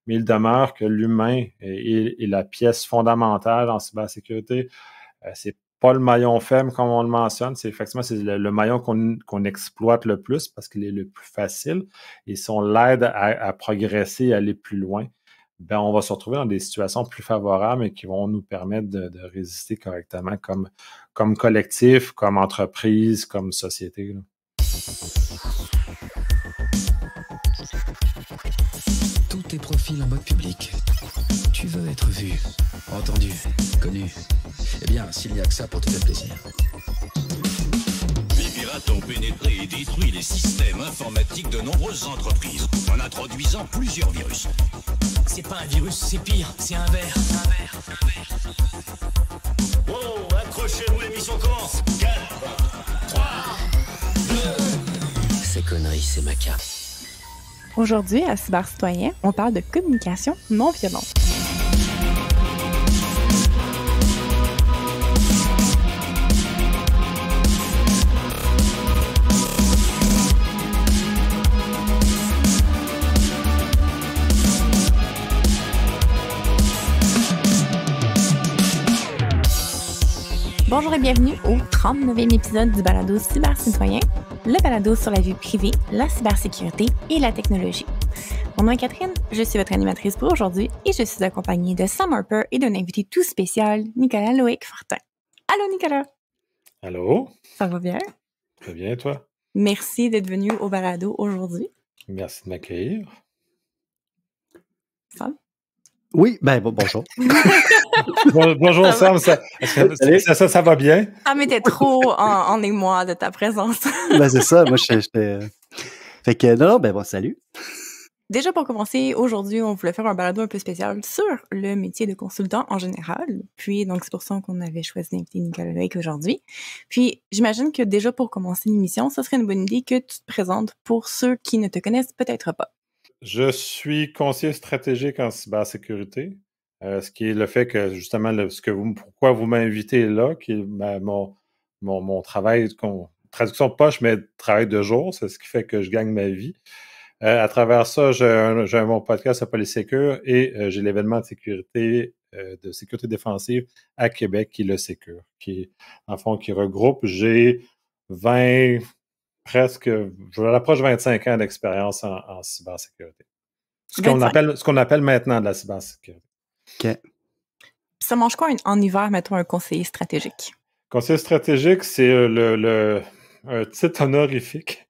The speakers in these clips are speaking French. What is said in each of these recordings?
mais il demeure que l'humain est la pièce fondamentale en cybersécurité. C'est pas le maillon faible, comme on le mentionne. C'est effectivement le maillon qu'on exploite le plus parce qu'il est le plus facile. Et si on l'aide à progresser et aller plus loin, ben, on va se retrouver dans des situations plus favorables et qui vont nous permettre de résister correctement comme collectif, comme entreprise, comme société, là. Tous tes profils en mode public. Tu veux être vu, entendu, connu. Eh bien, s'il n'y a que ça pour te faire plaisir. Les pirates ont pénétré et détruit les systèmes informatiques de nombreuses entreprises en introduisant plusieurs virus. C'est pas un virus, c'est pire, c'est un ver. Wow, accrochez-vous, l'émission commence. 4, 3, 2... Ces conneries, c'est ma cape. Aujourd'hui, à Cybercitoyen, on parle de communication non violente. Bonjour et bienvenue au 39e épisode du balado Cybercitoyen, le balado sur la vie privée, la cybersécurité et la technologie. Mon nom est Catherine, je suis votre animatrice pour aujourd'hui et je suis accompagnée de Sam Harper et d'un invité tout spécial, Nicolas Loïc Fortin. Allô Nicolas! Allô? Ça va bien? Très bien, toi? Merci d'être venu au balado aujourd'hui. Merci de m'accueillir. Sam? Oui, bonjour. Bonjour Sam, ça va bien? Sam était trop en émoi de ta présence. C'est ça, moi j'étais... Fait que bon, salut. Déjà pour commencer, aujourd'hui, on voulait faire un balado un peu spécial sur le métier de consultant en général. Puis donc c'est pour ça qu'on avait choisi d'inviter Nicolas Loïc aujourd'hui. Puis j'imagine que déjà pour commencer l'émission, ça serait une bonne idée que tu te présentes pour ceux qui ne te connaissent peut-être pas. Je suis conseiller stratégique en cybersécurité, ce qui est le fait que, justement, pourquoi vous m'invitez là, qui est mon travail, traduction de poche, mais travail de jour, c'est ce qui fait que je gagne ma vie. À travers ça, j'ai mon podcast à Polysécure et j'ai l'événement de sécurité défensive à Québec, qui est le Sécure, qui regroupe, j'ai 20... presque, je l'approche 25 ans d'expérience en cybersécurité. Ce qu'on appelle maintenant de la cybersécurité. OK. Ça mange quoi en hiver, mettons, un conseiller stratégique? Conseiller stratégique, c'est un titre honorifique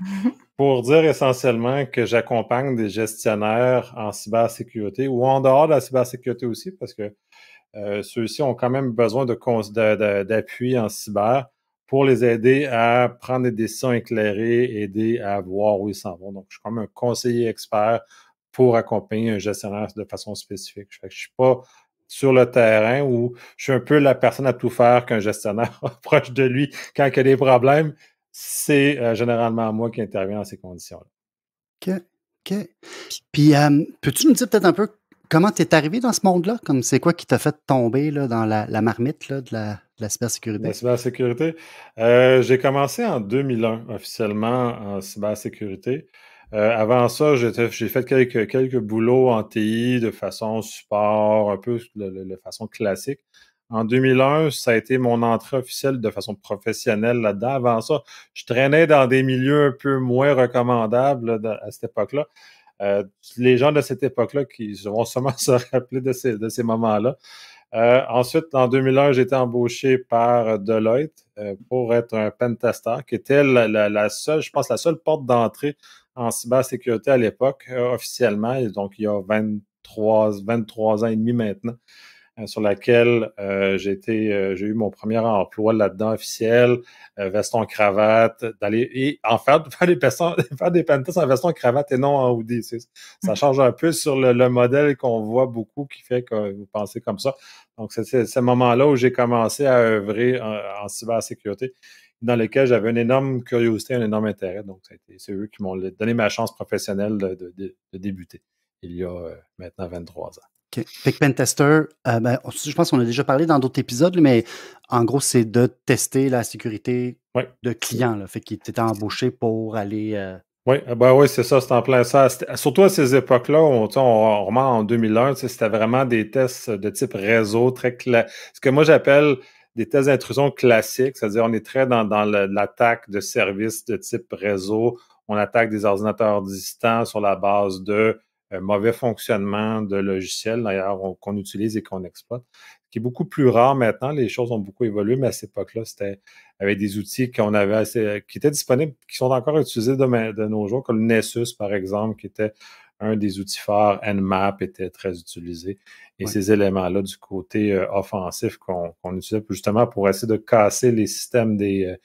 pour dire essentiellement que j'accompagne des gestionnaires en cybersécurité ou en dehors de la cybersécurité aussi, parce que ceux-ci ont quand même besoin d'appui en cyber pour les aider à prendre des décisions éclairées, aider à voir où ils s'en vont. Donc, je suis comme un conseiller expert pour accompagner un gestionnaire de façon spécifique. Je ne suis pas sur le terrain où je suis un peu la personne à tout faire qu'un gestionnaire proche de lui quand il y a des problèmes. C'est généralement moi qui interviens dans ces conditions-là. OK. Puis, peux-tu nous dire peut-être un peu comment tu es arrivé dans ce monde-là? Comme c'est quoi qui t'a fait tomber là, dans la marmite là, de la cybersécurité? La cybersécurité. J'ai commencé en 2001 officiellement en cybersécurité. Avant ça, j'ai fait quelques boulots en TI de façon support, un peu de façon classique. En 2001, ça a été mon entrée officielle de façon professionnelle là-dedans. Avant ça, je traînais dans des milieux un peu moins recommandables là, à cette époque-là. Les gens de cette époque-là qui vont sûrement se rappeler de ces moments-là. Ensuite, en 2001, j'ai été embauché par Deloitte pour être un pentester, qui était la seule, je pense, la seule porte d'entrée en cybersécurité à l'époque, officiellement. Et donc, il y a 23 ans et demi maintenant, sur laquelle j'ai eu mon premier emploi là-dedans officiel, veston cravate, et en faire des pentests en veston cravate et non en hoodie. Ça change un peu sur le modèle qu'on voit beaucoup qui fait que vous pensez comme ça. Donc, c'est ce moment-là où j'ai commencé à œuvrer en cybersécurité, dans lequel j'avais une énorme curiosité, un énorme intérêt. Donc, c'est eux qui m'ont donné ma chance professionnelle de débuter il y a maintenant 23 ans. OK. Fait que Pentester, je pense qu'on a déjà parlé dans d'autres épisodes, mais en gros, c'est de tester la sécurité de clients. Là. Fait qu'il t'était embauché pour aller Oui, ben oui, c'est ça, c'est en plein ça. Surtout à ces époques-là, on remonte en 2001, c'était vraiment des tests de type réseau, ce que moi j'appelle des tests d'intrusion classiques, c'est-à-dire on est très dans l'attaque de services de type réseau, on attaque des ordinateurs distants sur la base de mauvais fonctionnement de logiciels, d'ailleurs, qu'on utilise et qu'on exploite, ce qui est beaucoup plus rare maintenant, les choses ont beaucoup évolué, mais à cette époque-là, c'était avec des outils qu'on avait qui étaient disponibles, qui sont encore utilisés de nos jours, comme le Nessus, par exemple, qui était un des outils phares. Nmap était très utilisé. Et Ouais. ces éléments-là du côté offensif qu'on utilisait justement pour essayer de casser les systèmes des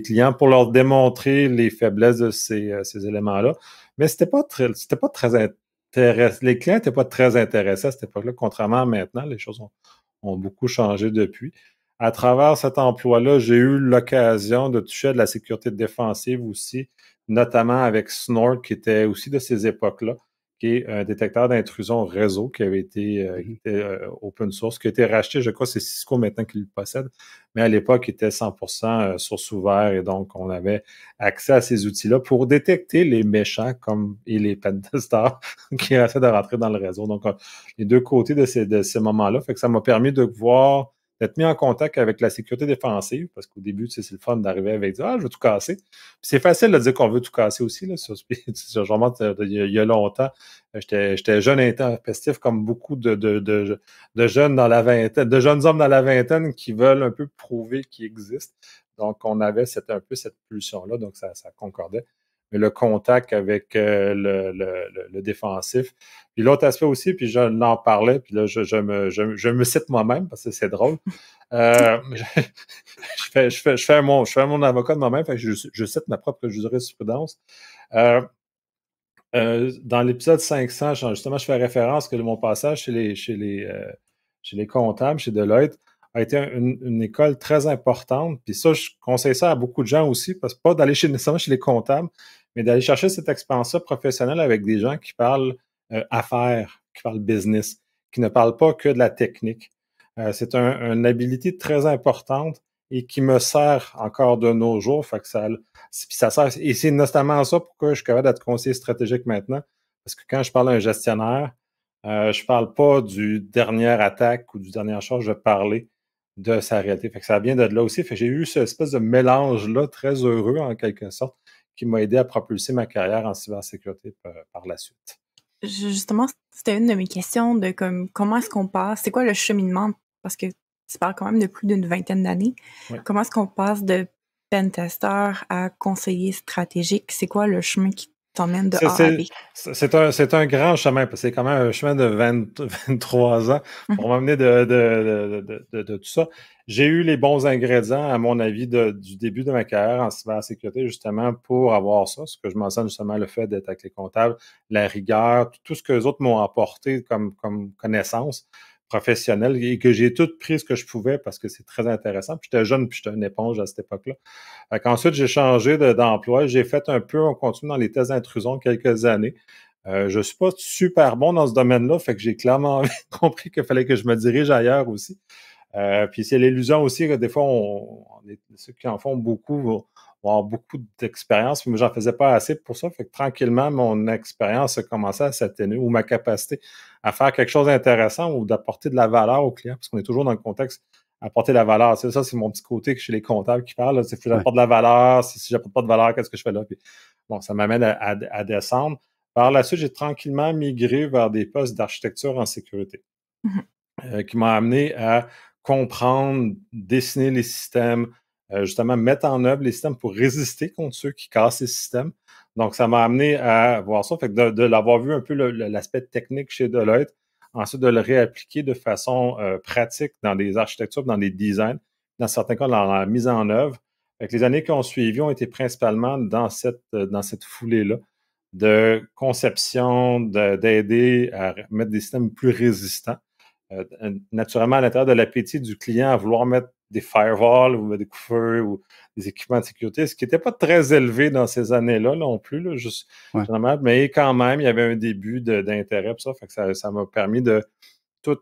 clients, pour leur démontrer les faiblesses de ces éléments-là. Mais c'était pas très intéressant. Les clients n'étaient pas très intéressés à cette époque-là, contrairement à maintenant. Les choses ont beaucoup changé depuis. À travers cet emploi-là, j'ai eu l'occasion de toucher à de la sécurité défensive aussi, notamment avec Snort, qui était aussi de ces époques-là, qui est un détecteur d'intrusion réseau qui avait été Mhm. open source, qui a été racheté, je crois que c'est Cisco maintenant qui le possède, mais à l'époque, il était 100% source ouverte et donc on avait accès à ces outils-là pour détecter les méchants et les pentesters qui essaient de rentrer dans le réseau. Donc, les deux côtés de ces moments-là, fait que ça m'a permis de voir d'être mis en contact avec la sécurité défensive, parce qu'au début, c'est le fun d'arriver avec dire, je veux tout casser. Puis c'est facile de dire qu'on veut tout casser aussi, là, ça, je remonte il y a longtemps. J'étais jeune intempestif comme beaucoup de jeunes dans la vingtaine, de jeunes hommes dans la vingtaine qui veulent un peu prouver qu'ils existent. Donc, on avait un peu cette pulsion-là, donc ça concordait. Mais le contact avec le défensif. Puis l'autre aspect aussi, puis je l'en parlais, puis là, je me cite moi-même parce que c'est drôle. Je fais mon avocat de moi-même, fait que je cite ma propre jurisprudence. Dans l'épisode 500, justement, je fais référence que mon passage chez les comptables, chez Deloitte, a été une école très importante. Puis ça, je conseille ça à beaucoup de gens aussi, parce que pas d'aller nécessairement chez les comptables, mais d'aller chercher cette expérience-là professionnelle avec des gens qui parlent affaires, qui parlent business, qui ne parlent pas que de la technique. C'est une habilité très importante et qui me sert encore de nos jours. Fait que ça sert, et c'est notamment ça pourquoi je suis capable d'être conseiller stratégique maintenant. Parce que quand je parle à un gestionnaire, je parle pas du dernière attaque ou du dernier charge, je parlais de sa réalité. Fait que ça vient de là aussi. Fait que j'ai eu cette espèce de mélange-là très heureux, en quelque sorte, qui m'a aidé à propulser ma carrière en cybersécurité par la suite. Justement, c'était une de mes questions de comment est-ce qu'on passe, c'est quoi le cheminement, parce que tu parles quand même de plus d'une vingtaine d'années. Oui. Comment est-ce qu'on passe de pentester à conseiller stratégique? C'est quoi le chemin qui t'emmène de A à B? C'est un grand chemin, parce que c'est quand même un chemin de 23 ans pour m'amener de tout ça. J'ai eu les bons ingrédients, à mon avis, du début de ma carrière en cybersécurité, justement, pour avoir ça. Ce que je mentionne justement, le fait d'être avec les comptables, la rigueur, tout ce que les autres m'ont apporté comme connaissance professionnelle et que j'ai tout pris ce que je pouvais parce que c'est très intéressant. Puis j'étais jeune, puis j'étais une éponge à cette époque-là. Ensuite, j'ai changé d'emploi. J'ai fait on continue dans les tests d'intrusion quelques années. Je suis pas super bon dans ce domaine-là, fait que j'ai clairement compris qu'il fallait que je me dirige ailleurs aussi. Puis c'est l'illusion aussi que des fois, ceux qui en font beaucoup vont avoir beaucoup d'expérience, mais j'en faisais pas assez pour ça. Fait que tranquillement, mon expérience a commencé à s'atténuer ou ma capacité à faire quelque chose d'intéressant ou d'apporter de la valeur aux clients, parce qu'on est toujours dans le contexte apporter de la valeur. Tu sais, ça, c'est mon petit côté chez les comptables qui parlent. C'est que j'apporte de la valeur. Si j'apporte pas de valeur, qu'est-ce que je fais là? Puis, bon, ça m'amène à descendre. Par la suite, j'ai tranquillement migré vers des postes d'architecture en sécurité, qui m'ont amené à comprendre, dessiner les systèmes, justement mettre en œuvre les systèmes pour résister contre ceux qui cassent les systèmes. Donc, ça m'a amené à voir ça. Fait que de l'avoir vu un peu l'aspect technique chez Deloitte, ensuite de le réappliquer de façon pratique dans des architectures, dans des designs, dans certains cas, dans la mise en œuvre. Fait que les années qui ont suivi ont été principalement dans cette foulée-là de conception, d'aider à mettre des systèmes plus résistants. Naturellement, à l'intérieur de l'appétit du client à vouloir mettre des firewalls ou des coups-feux ou des équipements de sécurité, ce qui n'était pas très élevé dans ces années-là non plus, là, juste, mais quand même, il y avait un début d'intérêt pour ça. Fait que ça m'a permis de tout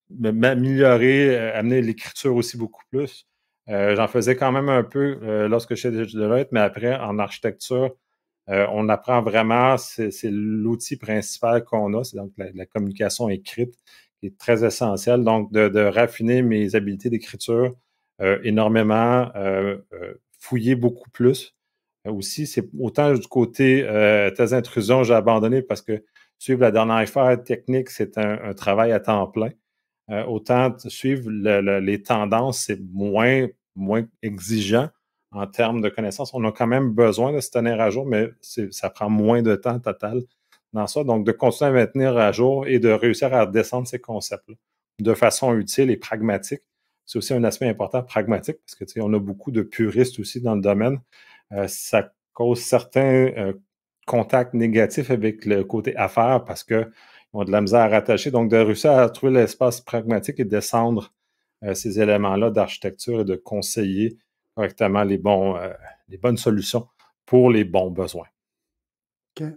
m'améliorer, amener l'écriture aussi beaucoup plus. J'en faisais quand même un peu lorsque j'étais de Deloitte, mais après, en architecture, On apprend vraiment, c'est l'outil principal qu'on a, c'est donc la communication écrite qui est très essentielle. Donc, de raffiner mes habiletés d'écriture énormément, fouiller beaucoup plus. Aussi, c'est autant du côté tes intrusions, j'ai abandonné parce que suivre la dernière affaire technique, c'est un travail à temps plein. Autant suivre les tendances, c'est moins exigeant en termes de connaissances. On a quand même besoin de se tenir à jour, mais ça prend moins de temps total dans ça. Donc, de continuer à maintenir à jour et de réussir à descendre ces concepts-là de façon utile et pragmatique. C'est aussi un aspect important, pragmatique, parce que, tu sais, on a beaucoup de puristes aussi dans le domaine. Ça cause certains contacts négatifs avec le côté affaires parce qu'ils ont de la misère à rattacher. Donc, de réussir à trouver l'espace pragmatique et descendre ces éléments-là d'architecture et de conseiller correctement les bonnes solutions pour les bons besoins. OK.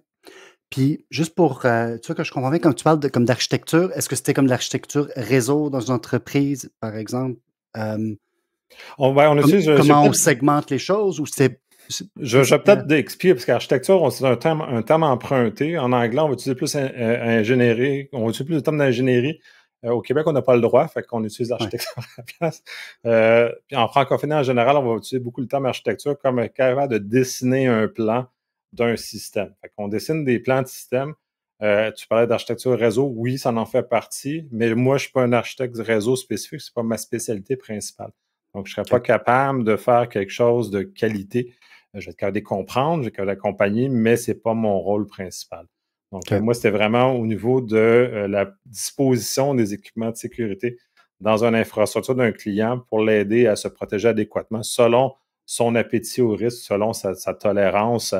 Puis, juste pour, tu vois, que je comprends bien, quand tu parles comme d'architecture, est-ce que c'était comme de l'architecture réseau dans une entreprise, par exemple? On utilise, comment on segmente les choses ou c'est... Je vais peut-être expliquer, parce qu'architecture, c'est un terme emprunté. En anglais, on va utiliser plus ingénierie, on va utiliser plus le terme d'ingénierie. Au Québec, on n'a pas le droit, fait qu'on utilise l'architecture à la place. Puis en francophonie, en général, on va utiliser beaucoup le terme architecture comme capable de dessiner un plan d'un système. Fait qu'on dessine des plans de système. Tu parlais d'architecture réseau, oui, ça en fait partie, mais moi, je ne suis pas un architecte réseau spécifique, c'est pas ma spécialité principale. Donc, je ne serais pas capable de faire quelque chose de qualité. Je vais être capable de comprendre, je vais être capable d'accompagner, mais ce n'est pas mon rôle principal. Donc, moi, c'était vraiment au niveau de la disposition des équipements de sécurité dans une infrastructure d'un client pour l'aider à se protéger adéquatement selon son appétit au risque, selon sa tolérance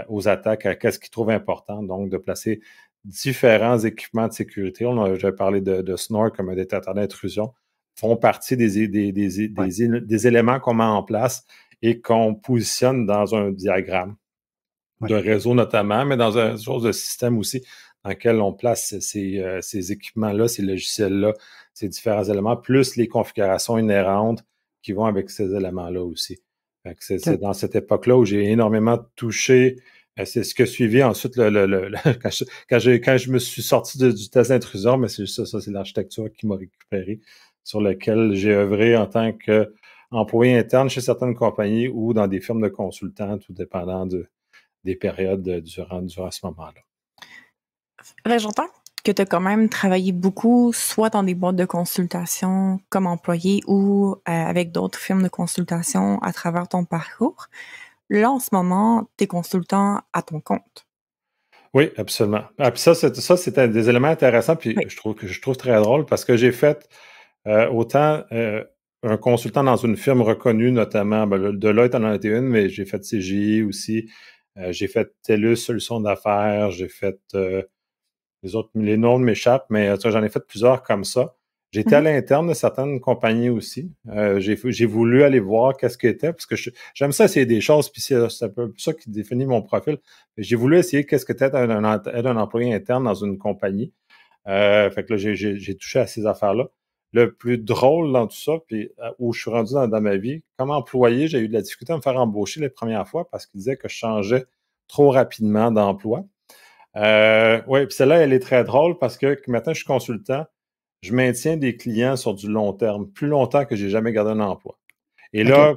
aux attaques, à ce qu'il trouve important. Donc, de placer différents équipements de sécurité. J'avais parlé de SNOR comme un détecteur d'intrusion, font partie des éléments qu'on met en place et qu'on positionne dans un diagramme de réseau notamment, mais dans une chose de système aussi, dans lequel on place ces équipements-là, ces logiciels-là, ces différents éléments, plus les configurations inhérentes qui vont avec ces éléments-là aussi. C'est dans cette époque-là où j'ai énormément touché. C'est ce que suivi ensuite quand je me suis sorti du test d'intrusion, mais c'est ça, c'est l'architecture qui m'a récupéré, sur lequel j'ai œuvré en tant qu'employé interne chez certaines compagnies ou dans des firmes de consultants, tout dépendant des périodes durant ce moment-là. J'entends que tu as quand même travaillé beaucoup, soit dans des boîtes de consultation comme employé ou avec d'autres firmes de consultation à travers ton parcours. Là, en ce moment, tu es consultant à ton compte. Oui, absolument. Puis ça, c'était des éléments intéressants, puis je trouve très drôle parce que j'ai fait autant un consultant dans une firme reconnue, notamment, Deloitte en a été une, mais j'ai fait CGI aussi, j'ai fait TELUS, Solutions d'affaires, j'ai fait les noms m'échappent, mais j'en ai fait plusieurs comme ça. J'étais à l'interne de certaines compagnies aussi. J'ai voulu aller voir qu'est-ce que c'était, parce que j'aime ça essayer des choses, puis c'est un peu ça qui définit mon profil. J'ai voulu essayer qu'est-ce que c'était être un employé interne dans une compagnie. Fait que là, j'ai touché à ces affaires-là. Le plus drôle dans tout ça, puis où je suis rendu dans ma vie, comme employé, j'ai eu de la difficulté à me faire embaucher les premières fois parce qu'ils disaient que je changeais trop rapidement d'emploi. Oui, puis celle-là, elle est très drôle parce que maintenant, je suis consultant, je maintiens des clients sur du long terme, plus longtemps que j'ai jamais gardé un emploi. Et là,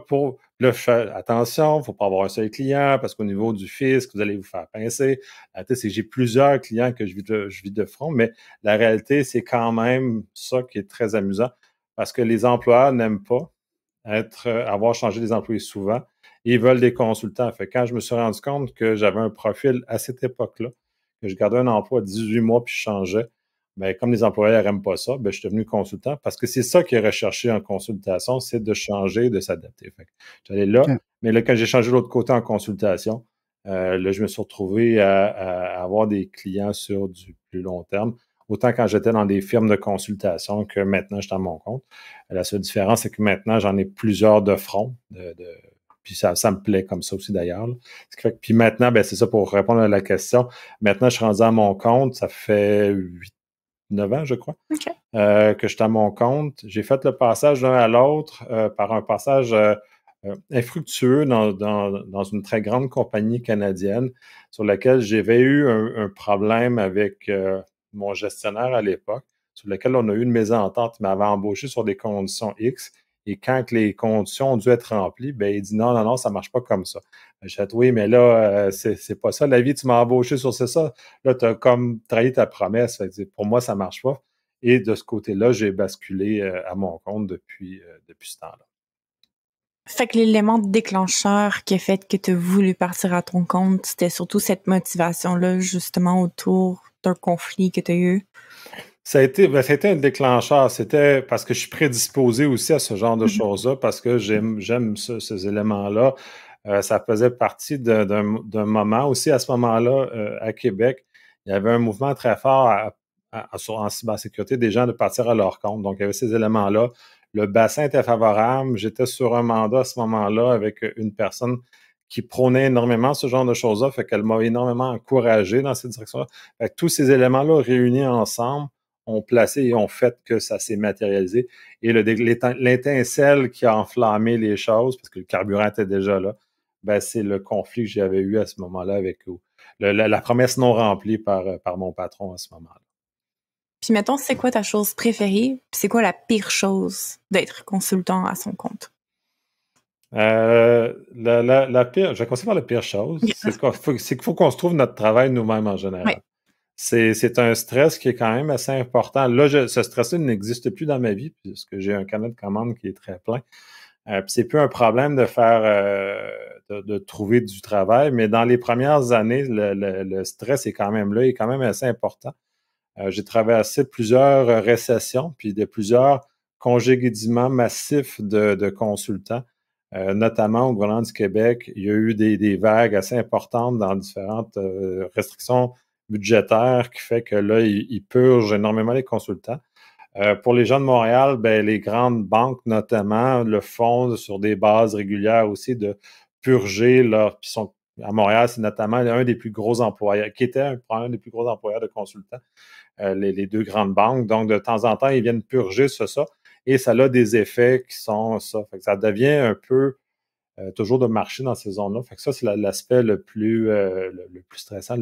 je fais attention, il ne faut pas avoir un seul client parce qu'au niveau du fisc, vous allez vous faire pincer. C'est que j'ai plusieurs clients que je vis de front, mais la réalité, c'est quand même ça qui est très amusant parce que les employeurs n'aiment pas avoir changé des employés souvent. Ils veulent des consultants. Fait que quand je me suis rendu compte que j'avais un profil à cette époque-là, que je gardais un emploi de 18 mois puis je changeais, bien, comme les employeurs n'aiment pas ça, bien, je suis devenu consultant parce que c'est ça qui est recherché en consultation, c'est de changer, de s'adapter. J'allais là, mais là, quand j'ai changé de l'autre côté en consultation, là, je me suis retrouvé à avoir des clients sur du plus long terme, autant quand j'étais dans des firmes de consultation que maintenant, je suis à mon compte. La seule différence, c'est que maintenant, j'en ai plusieurs de front, puis ça me plaît comme ça aussi d'ailleurs. Puis maintenant, ben, c'est ça pour répondre à la question. Maintenant, je suis rendu à mon compte. Ça fait 9 ans, je crois, que je suis à mon compte. J'ai fait le passage d'un à l'autre par un passage infructueux dans une très grande compagnie canadienne sur laquelle j'avais eu un problème avec mon gestionnaire à l'époque, sur lequel on a eu une mésentente. Il m'avait embauché sur des conditions X. Et quand les conditions ont dû être remplies, ben, il dit non, ça marche pas comme ça. J'ai dit oui, mais là, c'est pas ça. La vie, tu m'as embauché sur c'est ça. Là, tu as comme trahi ta promesse. Fait que pour moi, ça marche pas. Et de ce côté-là, j'ai basculé à mon compte depuis ce temps-là. Fait que l'élément déclencheur qui a fait que tu as voulu partir à ton compte, c'était surtout cette motivation-là, justement, autour d'un conflit que tu as eu. Ça a été un déclencheur. C'était parce que je suis prédisposé aussi à ce genre de choses-là, parce que j'aime ces éléments-là. Ça faisait partie d'un moment aussi. À ce moment-là, à Québec, il y avait un mouvement très fort en cybersécurité des gens de partir à leur compte. Donc, il y avait ces éléments-là. Le bassin était favorable. J'étais sur un mandat à ce moment-là avec une personne qui prônait énormément ce genre de choses-là. Fait qu'elle m'a énormément encouragé dans cette direction-là. Fait que tous ces éléments-là réunis ensemble ont placé et ont fait que ça s'est matérialisé. Et l'étincelle qui a enflammé les choses, parce que le carburant était déjà là, ben, c'est le conflit que j'avais eu à ce moment-là avec la promesse non remplie par mon patron à ce moment-là. Puis mettons, c'est quoi ta chose préférée? Puis c'est quoi la pire chose d'être consultant à son compte? La pire, je vais commencer par la pire chose, c'est qu'il faut qu'on se trouve notre travail nous-mêmes en général. Ouais. C'est un stress qui est quand même assez important. Là, ce stress-là n'existe plus dans ma vie puisque j'ai un carnet de commandes qui est très plein. Puis c'est plus un problème de faire de trouver du travail, mais dans les premières années, le stress est quand même là, il est quand même assez important. J'ai traversé plusieurs récessions, puis plusieurs congédiements massifs de consultants, notamment au gouvernement du Québec. Il y a eu des vagues assez importantes dans différentes restrictions budgétaires qui fait que là, ils purgent énormément les consultants. Pour les gens de Montréal, ben, les grandes banques notamment le font sur des bases régulières aussi de purger leur... À Montréal, c'est notamment un des plus gros employeurs, qui était un des plus gros employeurs de consultants. Les deux grandes banques. Donc, de temps en temps, ils viennent purger ça, et ça a des effets qui sont ça. Fait que ça devient un peu toujours de marché dans ces zones-là. Fait que ça, c'est l'aspect le plus stressant,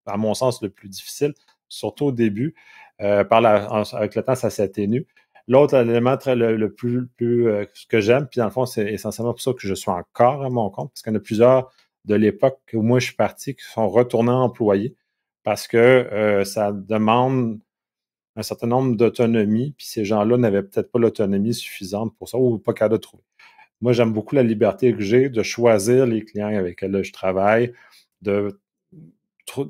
à mon sens, le plus difficile, surtout au début. Avec le temps, ça s'atténue. L'autre élément le plus ce que j'aime, puis dans le fond, c'est essentiellement pour ça que je suis encore à mon compte, parce qu'il y en a plusieurs de l'époque où moi je suis parti qui sont retournés employés, parce que ça demande un certain nombre d'autonomie, puis ces gens-là n'avaient peut-être pas l'autonomie suffisante pour ça, ou pas capable de trouver. Moi, j'aime beaucoup la liberté que j'ai de choisir les clients avec lesquels je travaille, de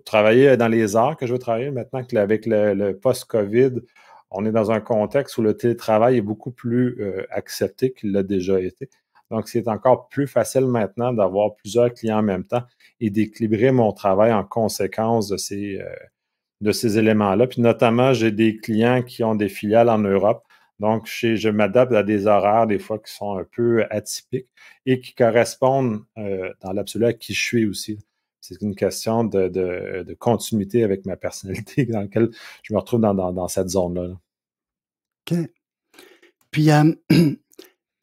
travailler dans les heures que je veux travailler. Maintenant qu'avec le post-COVID, on est dans un contexte où le télétravail est beaucoup plus accepté qu'il l'a déjà été. Donc, c'est encore plus facile maintenant d'avoir plusieurs clients en même temps et d'équilibrer mon travail en conséquence de ces éléments-là. Puis notamment, j'ai des clients qui ont des filiales en Europe. Donc, je m'adapte à des horaires des fois qui sont un peu atypiques et qui correspondent dans l'absolu à qui je suis aussi. C'est une question de continuité avec ma personnalité dans laquelle je me retrouve dans cette zone-là. OK. Puis,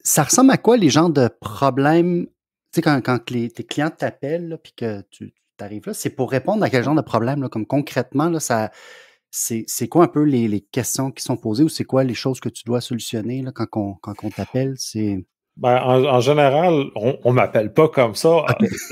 ça ressemble à quoi les genres de problèmes? Tu sais, quand tes clients t'appellent, puis que tu arrives là, c'est pour répondre à quel genre de problème? Là, comme concrètement, là, c'est quoi un peu les questions qui sont posées ou c'est quoi les choses que tu dois solutionner là, quand on t'appelle? Ben, en général, on m'appelle pas comme ça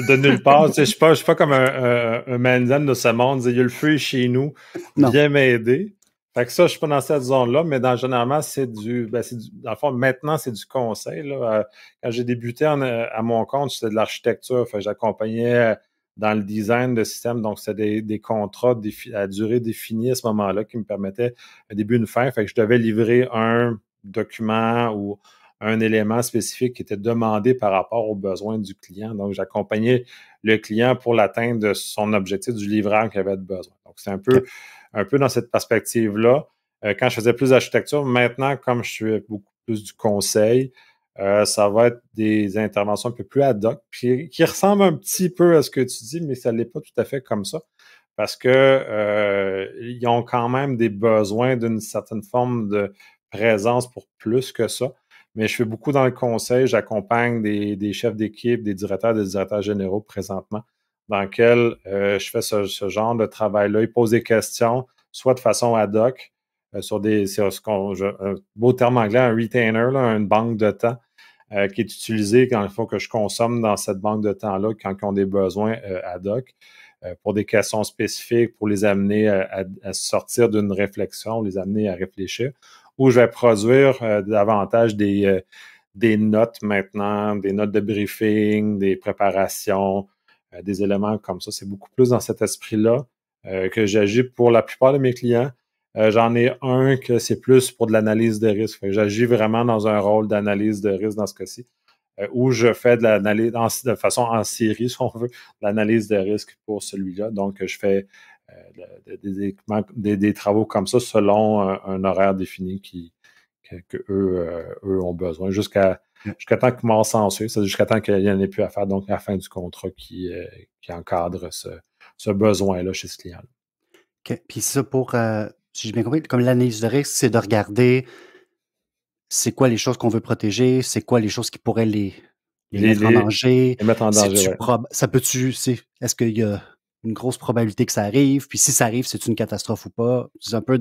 de nulle part. Tu sais, je suis pas comme un Mandan de ce monde. Il y a le feu chez nous, viens m'aider. Fait que ça, je suis pas dans cette zone-là, mais généralement, dans le fond, maintenant, c'est du conseil. Là. Quand j'ai débuté à mon compte, c'était de l'architecture. Fait que j'accompagnais dans le design de système. Donc, c'était des contrats à durée définie à ce moment-là qui me permettaient un début, une fin. Fait que je devais livrer un document ou un élément spécifique qui était demandé par rapport aux besoins du client. Donc, j'accompagnais le client pour l'atteinte de son objectif du livreur qu'il avait besoin. Donc, c'est un peu dans cette perspective-là. Quand je faisais plus d'architecture, maintenant, comme je fais beaucoup plus du conseil, ça va être des interventions un peu plus ad hoc, puis qui ressemblent un petit peu à ce que tu dis, mais ça ne l'est pas tout à fait comme ça, parce que ils ont quand même des besoins d'une certaine forme de présence pour plus que ça. mais je fais beaucoup dans le conseil. J'accompagne des chefs d'équipe, des directeurs généraux présentement, dans lesquels je fais ce genre de travail-là. Ils posent des questions, soit de façon ad hoc, sur un beau terme anglais, un retainer, là, une banque de temps qui est utilisée quand il faut que je consomme dans cette banque de temps-là, quand ils ont des besoins ad hoc, pour des questions spécifiques, pour les amener à sortir d'une réflexion, les amener à réfléchir, ou je vais produire davantage des notes maintenant, des notes de briefing, des préparations, des éléments comme ça. C'est beaucoup plus dans cet esprit-là que j'agis pour la plupart de mes clients. J'en ai un que c'est plus pour de l'analyse de risque. J'agis vraiment dans un rôle d'analyse de risque dans ce cas-ci, où je fais de l'analyse de façon en série, si on veut, l'analyse de risque pour celui-là. Donc, je fais des travaux comme ça selon un horaire défini que eux ont besoin, jusqu'à temps qu'ils m'en censurent, c'est jusqu'à temps qu'il n'y en ait plus à faire, donc à la fin du contrat qui encadre ce besoin-là chez ce client-là. OK. Puis ça, si j'ai bien compris, comme l'analyse de risque, c'est de regarder c'est quoi les choses qu'on veut protéger, c'est quoi les choses qui pourraient les mettre en danger. Les mettre en danger, ouais. Est-ce qu'il y a une grosse probabilité que ça arrive? Puis si ça arrive, c'est une catastrophe ou pas? C'est un peu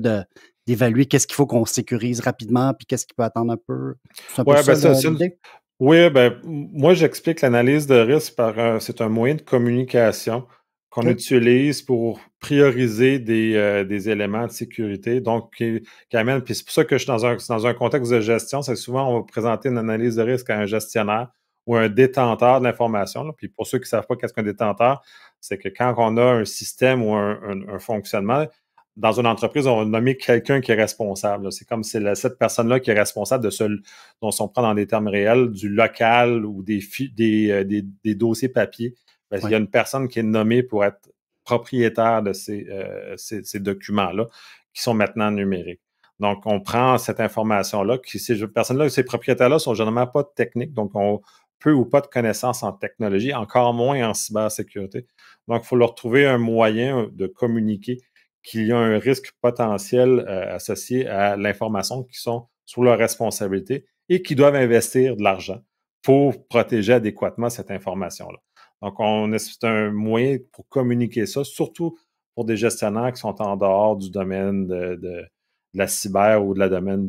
d'évaluer qu'est-ce qu'il faut qu'on sécurise rapidement, puis qu'est-ce qui peut attendre un peu. C'est un peu ça l'idée? Oui, moi, j'explique l'analyse de risque c'est un moyen de communication qu'on utilise pour prioriser des éléments de sécurité, donc qui amènent, puis c'est pour ça que je suis dans un contexte de gestion, c'est que souvent on va présenter une analyse de risque à un gestionnaire ou un détenteur de l'information. Puis pour ceux qui ne savent pas qu'est-ce qu'un détenteur, c'est que quand on a un système ou un fonctionnement, dans une entreprise, on va nommer quelqu'un qui est responsable. C'est comme c'est cette personne-là qui est responsable dont si on prend dans des termes réels, du local ou des dossiers papier. Il y a une personne qui est nommée pour être propriétaire de ces documents-là qui sont maintenant numériques. Donc, on prend cette information-là, ces personnes-là, ces propriétaires-là sont généralement pas techniques, donc on peu ou pas de connaissances en technologie, encore moins en cybersécurité. Donc, il faut leur trouver un moyen de communiquer qu'il y a un risque potentiel associé à l'information qui sont sous leur responsabilité et qui doivent investir de l'argent pour protéger adéquatement cette information-là. Donc, c'est un moyen pour communiquer ça, surtout pour des gestionnaires qui sont en dehors du domaine de la cyber ou de la domaine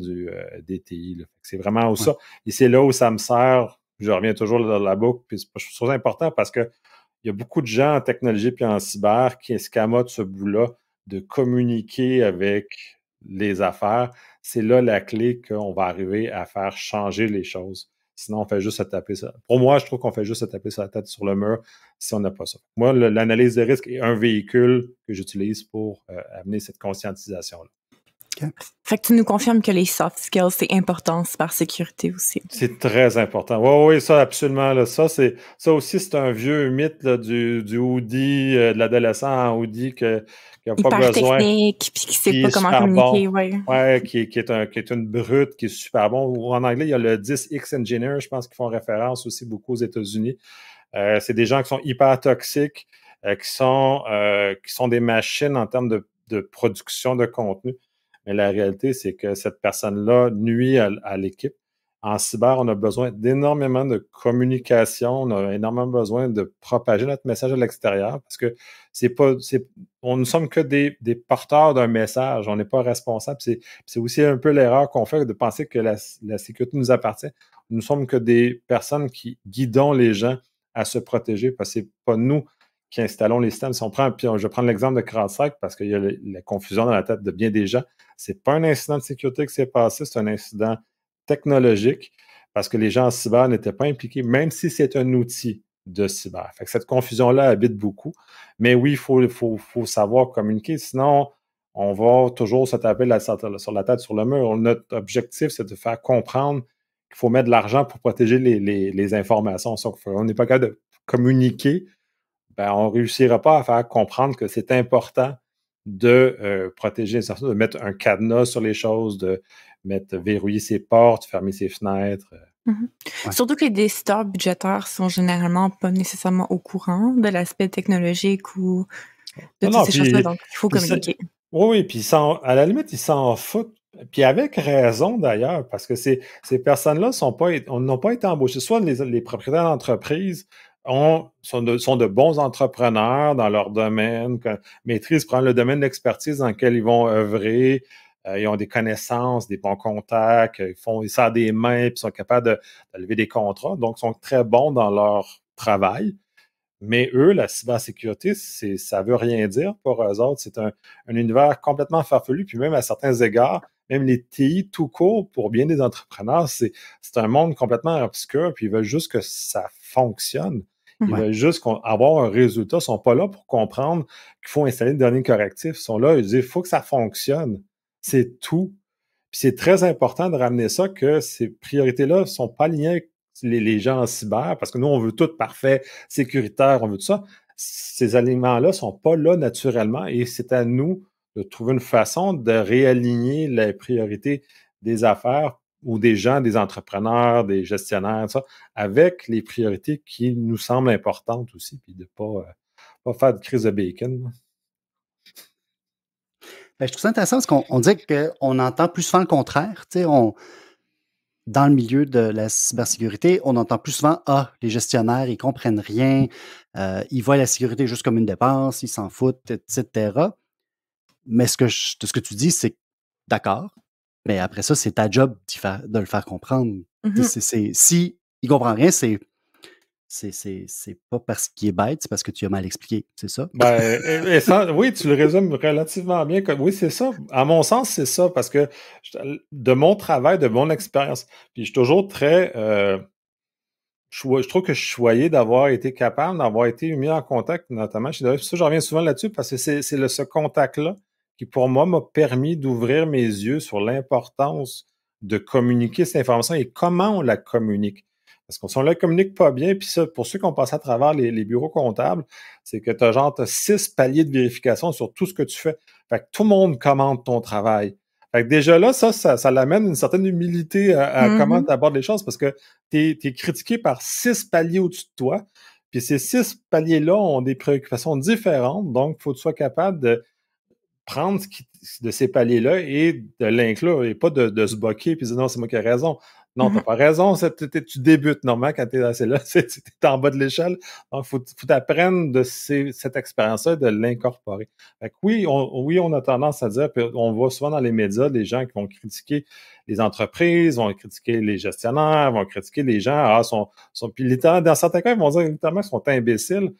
des TI. Là. C'est vraiment ça. Et c'est là où ça me sert. Je reviens toujours dans la boucle. Puis je trouve ça important parce qu'il y a beaucoup de gens en technologie puis en cyber qui escamotent ce bout-là de communiquer avec les affaires. C'est là la clé qu'on va arriver à faire changer les choses. Sinon, on fait juste se taper ça. Pour moi, je trouve qu'on fait juste se taper la tête sur le mur si on n'a pas ça. Moi, l'analyse de risque est un véhicule que j'utilise pour amener cette conscientisation-là. Okay. Fait que tu nous confirmes que les soft skills, c'est important en cybersécurité aussi. C'est très important. Oui, ça, absolument. Là. Ça aussi, c'est un vieux mythe là, du hoodie, de l'adolescent en hoodie qui n'a pas besoin. Technique, puis qui ne sait pas comment communiquer. Bon. Ouais, qui est une brute, qui est super bon. Ou en anglais, il y a le 10X Engineer, je pense qu'ils font référence aussi beaucoup aux États-Unis. C'est des gens qui sont hyper toxiques, qui sont des machines en termes de production de contenu. Mais la réalité, c'est que cette personne-là nuit à l'équipe. En cyber, on a besoin d'énormément de communication, on a énormément besoin de propager notre message à l'extérieur parce que on ne sommes que des porteurs d'un message, on n'est pas responsable. C'est aussi un peu l'erreur qu'on fait de penser que la sécurité nous appartient. Nous ne sommes que des personnes qui guidons les gens à se protéger parce que c'est pas nous qui installons les systèmes. Si on prend, puis je vais prendre l'exemple de CrowdStrike parce qu'il y a la confusion dans la tête de bien des gens. C'est pas un incident de sécurité qui s'est passé, c'est un incident technologique parce que les gens en cyber n'étaient pas impliqués, même si c'est un outil de cyber. Fait que cette confusion-là habite beaucoup. Mais oui, il faut savoir communiquer, sinon on va toujours se taper sur la tête sur le mur. Notre objectif, c'est de faire comprendre qu'il faut mettre de l'argent pour protéger les informations. Sauf qu'on n'est pas capable de communiquer, on ne réussira pas à faire comprendre que c'est important de protéger les informations, de mettre un cadenas sur les choses, de verrouiller ses portes, fermer ses fenêtres. Ouais. Surtout que les décideurs budgétaires sont généralement pas nécessairement au courant de l'aspect technologique ou de toutes ces choses-là, donc il faut communiquer. Oui, puis à la limite, ils s'en foutent Puis avec raison d'ailleurs, parce que ces personnes-là n'ont pas été embauchées. Soit les propriétaires d'entreprises sont de bons entrepreneurs dans leur domaine, maîtrisent le domaine d'expertise dans lequel ils vont œuvrer, ils ont des connaissances, des bons contacts, ils sortent des mains, puis sont capables de lever des contrats, donc ils sont très bons dans leur travail. Mais eux, la cybersécurité, ça veut rien dire pour eux autres. C'est un univers complètement farfelu, puis même à certains égards, même les TI tout court, pour bien des entrepreneurs, c'est un monde complètement obscur, puis ils veulent juste que ça fonctionne. Ils veulent juste avoir un résultat. Ils ne sont pas là pour comprendre qu'il faut installer le dernier correctif. Ils sont là, ils disent, il faut que ça fonctionne. C'est tout. Puis c'est très important de ramener ça, que ces priorités-là ne sont pas liées avec les gens en cyber, parce que nous, on veut tout parfait, sécuritaire, on veut tout ça. Ces aliments-là ne sont pas là naturellement, et c'est à nous de trouver une façon de réaligner les priorités des affaires ou des gens, des entrepreneurs, des gestionnaires, ça, avec les priorités qui nous semblent importantes aussi, puis de ne pas faire de crise de bacon. Ben, je trouve ça intéressant parce qu'on dit qu'on entend plus souvent le contraire. Dans le milieu de la cybersécurité, on entend plus souvent « Ah, les gestionnaires, ils comprennent rien, ils voient la sécurité juste comme une dépense, ils s'en foutent, etc. » Mais ce que tu dis, c'est d'accord, mais après ça, c'est ta job de le faire comprendre. Si il comprend rien, c'est pas parce qu'il est bête, c'est parce que tu as mal expliqué, c'est ça? Oui, tu le résumes relativement bien. Oui, c'est ça. À mon sens, c'est ça, parce que de mon travail, de mon expérience, puis je suis toujours très... je trouve que je suis choyé d'avoir été capable, d'avoir été mis en contact, notamment chez Deloitte. Ça, je reviens souvent là-dessus, parce que c'est ce contact-là qui, pour moi, m'a permis d'ouvrir mes yeux sur l'importance de communiquer cette information et comment on la communique. Parce qu'on ne la communique pas bien, puis ça, pour ceux qui ont passé à travers les bureaux comptables, c'est que tu as 6 paliers de vérification sur tout ce que tu fais. Fait que tout le monde commente ton travail. Fait que déjà là, ça l'amène une certaine humilité à comment tu abordes les choses, parce que tu es critiqué par 6 paliers au-dessus de toi, puis ces 6 paliers-là ont des préoccupations différentes, donc il faut que tu sois capable de prendre de ces paliers-là et de l'inclure, et pas de se boquer puis de dire non, c'est moi qui ai raison. Non, t'as pas raison, tu débutes normalement quand t'es là, t'es en bas de l'échelle. Donc, faut t'apprendre de cette expérience-là, de l'incorporer. Fait que oui, on a tendance à dire, puis on voit souvent dans les médias des gens qui vont critiquer les entreprises, vont critiquer les gestionnaires, vont critiquer les gens, puis littéralement, dans certains cas, ils vont dire littéralement qu'ils sont imbéciles.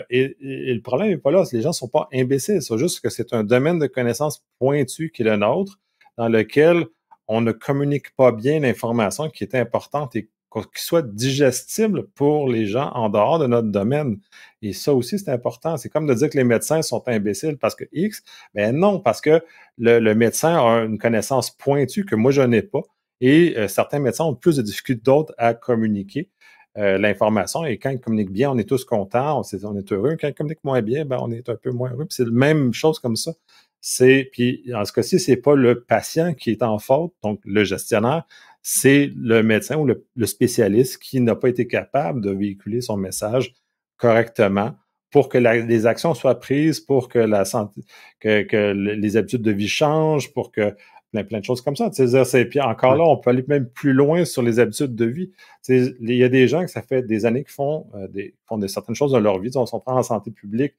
Et le problème n'est pas là, les gens ne sont pas imbéciles, c'est juste que c'est un domaine de connaissances pointu qui est le nôtre, dans lequel on ne communique pas bien l'information qui est importante et qui soit digestible pour les gens en dehors de notre domaine. Et ça aussi, c'est important. C'est comme de dire que les médecins sont imbéciles parce que X. Ben non, parce que le médecin a une connaissance pointue que moi, je n'ai pas. Et certains médecins ont plus de difficultés d'autres à communiquer l'information. Et quand ils communiquent bien, on est tous contents, on est heureux. Quand ils communiquent moins bien, ben, on est un peu moins heureux. Puis c'est la même chose comme ça. Puis en ce cas-ci, c'est pas le patient qui est en faute, donc le gestionnaire, c'est le médecin ou le spécialiste qui n'a pas été capable de véhiculer son message correctement pour que les actions soient prises, pour que la santé, que les habitudes de vie changent, pour que plein de choses comme ça. Puis encore là, on peut aller même plus loin sur les habitudes de vie. Il y a des gens que ça fait des années qui font certaines choses dans leur vie. On s'en prend en santé publique.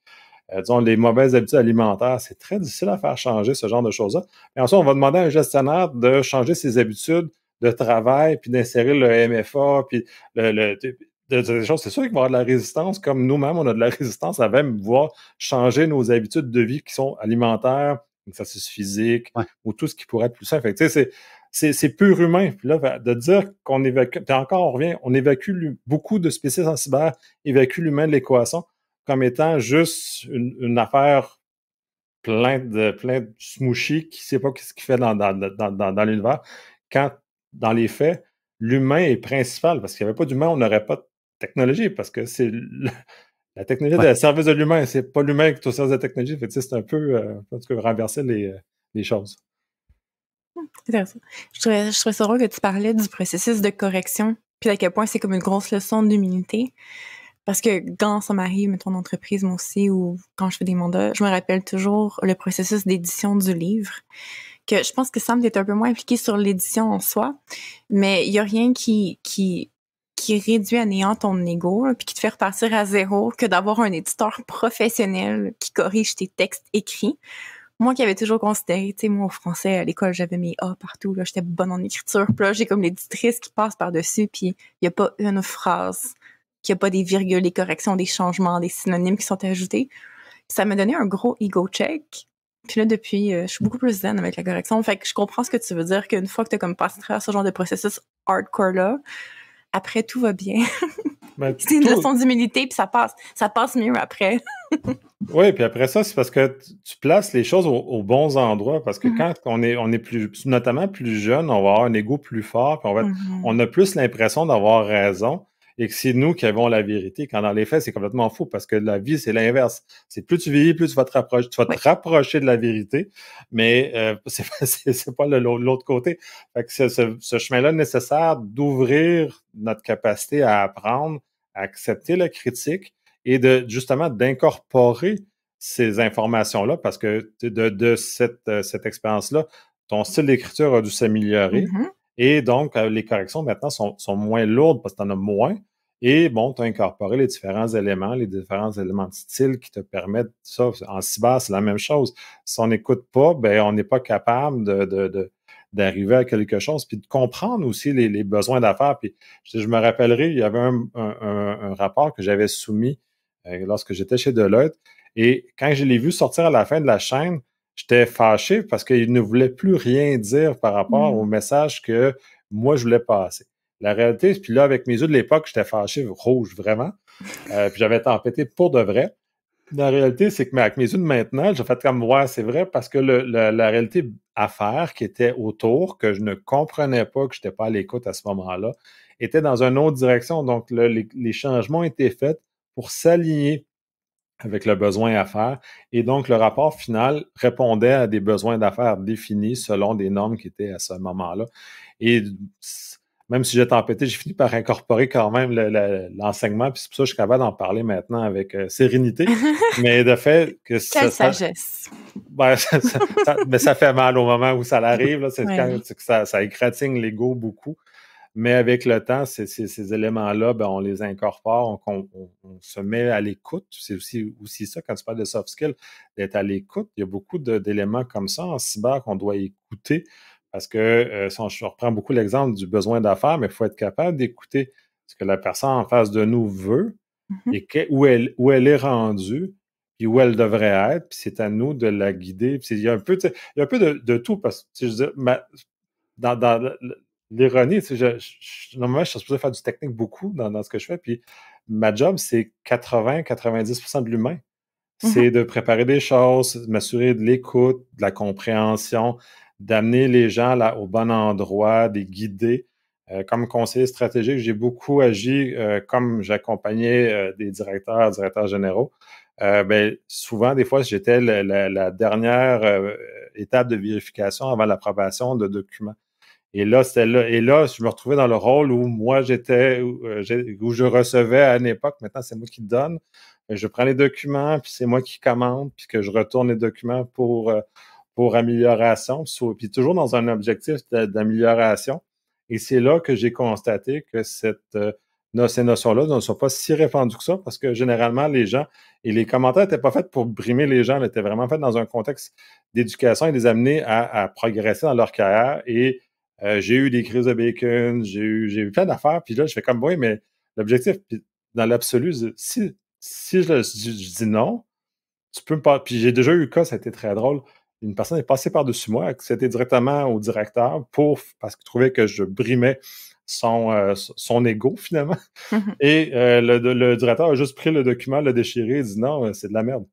Disons, les mauvaises habitudes alimentaires, c'est très difficile à faire changer ce genre de choses-là. Et ensuite, on va demander à un gestionnaire de changer ses habitudes de travail, puis d'insérer le MFA, puis des choses. C'est sûr qu'il va y avoir de la résistance, comme nous-mêmes, on a de la résistance à même vouloir changer nos habitudes de vie qui sont alimentaires, exercice physique, ou tout ce qui pourrait être plus simple. C'est pur humain. Puis là, de dire qu'on évacue, puis encore, on revient, on évacue beaucoup de spécialistes en cyber, évacue l'humain de l'équation comme étant juste une affaire plein de smoushy qui ne sait pas ce qu'il fait dans l'univers. Quand, dans les faits, l'humain est principal, parce qu'il n'y avait pas d'humain, on n'aurait pas de technologie, parce que c'est la technologie est au service de l'humain, c'est pas l'humain qui est au service de la technologie. C'est un peu renverser les choses. Intéressant. Je trouvais ça drôle que tu parlais du processus de correction, puis à quel point c'est comme une grosse leçon d'humilité. Parce que quand ça m'arrive, mettons, en entreprise, moi aussi, ou quand je fais des mandats, je me rappelle toujours le processus d'édition du livre. que je pense que Sam est un peu moins impliqué sur l'édition en soi, mais il y a rien qui réduit à néant ton ego, là, puis qui te fait repartir à zéro que d'avoir un éditeur professionnel qui corrige tes textes écrits. Moi qui avais toujours considéré, tu sais, moi au français, à l'école, j'avais mes A partout, là, j'étais bonne en écriture. Puis là, j'ai comme l'éditrice qui passe par-dessus, puis il n'y a pas une phrase, qu'il n'y a pas des virgules, des corrections, des changements, des synonymes qui sont ajoutés. Ça m'a donné un gros ego check. Puis là, depuis, je suis beaucoup plus zen avec la correction. Fait que je comprends ce que tu veux dire, qu'une fois que tu as comme passé à travers ce genre de processus hardcore-là, après, tout va bien. Mais C'est une leçon d'humilité, puis ça passe mieux après. Oui, puis après ça, c'est parce que tu places les choses aux bons endroits, parce que quand on est plus, notamment plus jeune, on va avoir un ego plus fort, puis on a plus l'impression d'avoir raison, et que c'est nous qui avons la vérité, quand dans les faits, c'est complètement faux, parce que la vie, c'est l'inverse. C'est plus tu vieillis, plus tu vas te rapprocher de la vérité, mais c'est pas l'autre côté. Fait que ce chemin-là nécessaire d'ouvrir notre capacité à apprendre, à accepter la critique, et justement d'incorporer ces informations-là, parce que de cette expérience-là, ton style d'écriture a dû s'améliorer, et donc les corrections maintenant sont moins lourdes parce que tu en as moins, et bon, tu as incorporé les différents éléments de style qui te permettent ça. En cyber, c'est la même chose. Si on n'écoute pas, ben on n'est pas capable d'arriver à quelque chose, puis de comprendre aussi les besoins d'affaires. Puis je me rappellerai, il y avait un rapport que j'avais soumis lorsque j'étais chez Deloitte, et quand je l'ai vu sortir à la fin de la chaîne, j'étais fâché parce qu'il ne voulait plus rien dire par rapport au message que moi, je voulais passer. La réalité, puis là, avec mes yeux de l'époque, j'étais fâché, rouge, vraiment. Puis j'avais tempêté pour de vrai. La réalité, c'est que avec mes yeux de maintenant, j'ai fait comme, ouais, c'est vrai, parce que la réalité affaire qui était autour, que je ne comprenais pas, que je n'étais pas à l'écoute à ce moment-là, était dans une autre direction. Donc, les changements étaient faits pour s'aligner avec le besoin à faire. Et donc, le rapport final répondait à des besoins d'affaires définis selon des normes qui étaient à ce moment-là. Et même si j'ai tempêté, j'ai fini par incorporer quand même l'enseignement, puis c'est pour ça que je suis capable d'en parler maintenant avec sérénité. Mais de fait que Quelle sagesse! Ben, mais ça fait mal au moment où ça arrive. Là, c'est quand ça égratigne l'ego beaucoup. Mais avec le temps, ces éléments-là, ben, on les incorpore, on se met à l'écoute. C'est aussi ça, quand tu parles de soft skills, d'être à l'écoute. Il y a beaucoup d'éléments comme ça en cyber qu'on doit écouter, parce que je reprends beaucoup l'exemple du besoin d'affaires, mais il faut être capable d'écouter ce que la personne en face de nous veut et où elle est rendue et où elle devrait être, puis c'est à nous de la guider. Puis il y a un peu de tout, parce que je veux dire, dans l'ironie, normalement, je suis supposé faire du technique beaucoup dans ce que je fais, puis ma job, c'est 80-90% de l'humain. C'est de préparer des choses, m'assurer de l'écoute, de la compréhension, d'amener les gens là au bon endroit, de les guider. Comme conseiller stratégique, j'ai beaucoup agi comme j'accompagnais des directeurs généraux. Ben, souvent, des fois, j'étais la dernière étape de vérification avant l'approbation de documents. Et là, je me retrouvais dans le rôle où moi, où je recevais à une époque. Maintenant, c'est moi qui donne. Je prends les documents, puis c'est moi qui commande, puis que je retourne les documents pour amélioration, puis toujours dans un objectif d'amélioration. Et c'est là que j'ai constaté que ces notions-là ne sont pas si répandues que ça, parce que généralement, les gens, et les commentaires n'étaient pas faits pour brimer les gens, ils étaient vraiment faits dans un contexte d'éducation et les amener à progresser dans leur carrière. Et j'ai eu des crises de bacon, j'ai eu plein d'affaires, puis là, je fais comme, oui, mais l'objectif, dans l'absolu, si je dis non, tu peux me pas. Puis j'ai déjà eu le cas, ça a été très drôle. Une personne est passée par-dessus moi, c'était directement au directeur parce qu'il trouvait que je brimais son ego, finalement. Et le directeur a juste pris le document, l'a déchiré et dit non, c'est de la merde.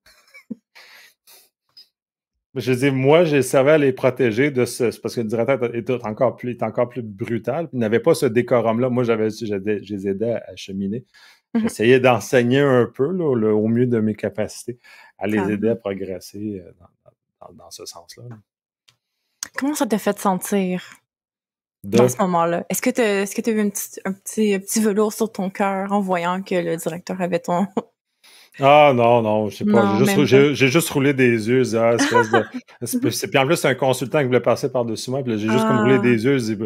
Je dis, moi, j'ai servi à les protéger parce que le directeur était encore plus brutal. Il n'avait pas ce décorum-là. Moi, je les aidais à cheminer. J'essayais d'enseigner un peu, là, au mieux de mes capacités, à les aider à progresser dans ce sens-là. Comment ça t'a fait sentir dans ce moment-là? Est-ce que tu as eu un petit velours sur ton cœur en voyant que le directeur avait ton Ah non, non, je sais pas. Non, même pas. J'ai juste roulé des yeux. Ah, espèce de. Puis en plus, c'est un consultant qui voulait passer par-dessus moi. Puis là, j'ai juste comme roulé Ah. des yeux. Je dis,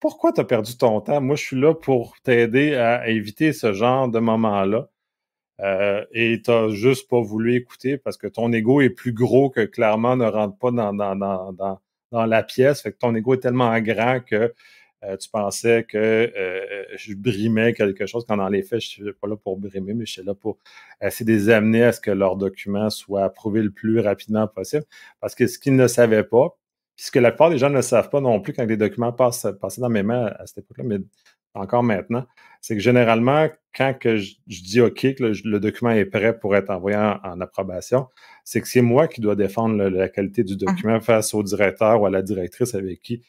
pourquoi t'as perdu ton temps? Moi, je suis là pour t'aider à éviter ce genre de moment-là. Et t'as juste pas voulu écouter parce que ton ego est plus gros que clairement ne rentre pas dans la pièce. Fait que ton ego est tellement grand que tu pensais que je brimais quelque chose, quand dans les faits, je suis pas là pour brimer, mais je suis là pour essayer de les amener à ce que leurs documents soient approuvés le plus rapidement possible. Parce que ce qu'ils ne savaient pas, puis ce que la plupart des gens ne savent pas non plus quand les documents passaient dans mes mains à cette époque-là, mais encore maintenant, c'est que généralement, quand que je dis OK, que le document est prêt pour être envoyé en approbation, c'est que c'est moi qui dois défendre la qualité du document face au directeur ou à la directrice avec qui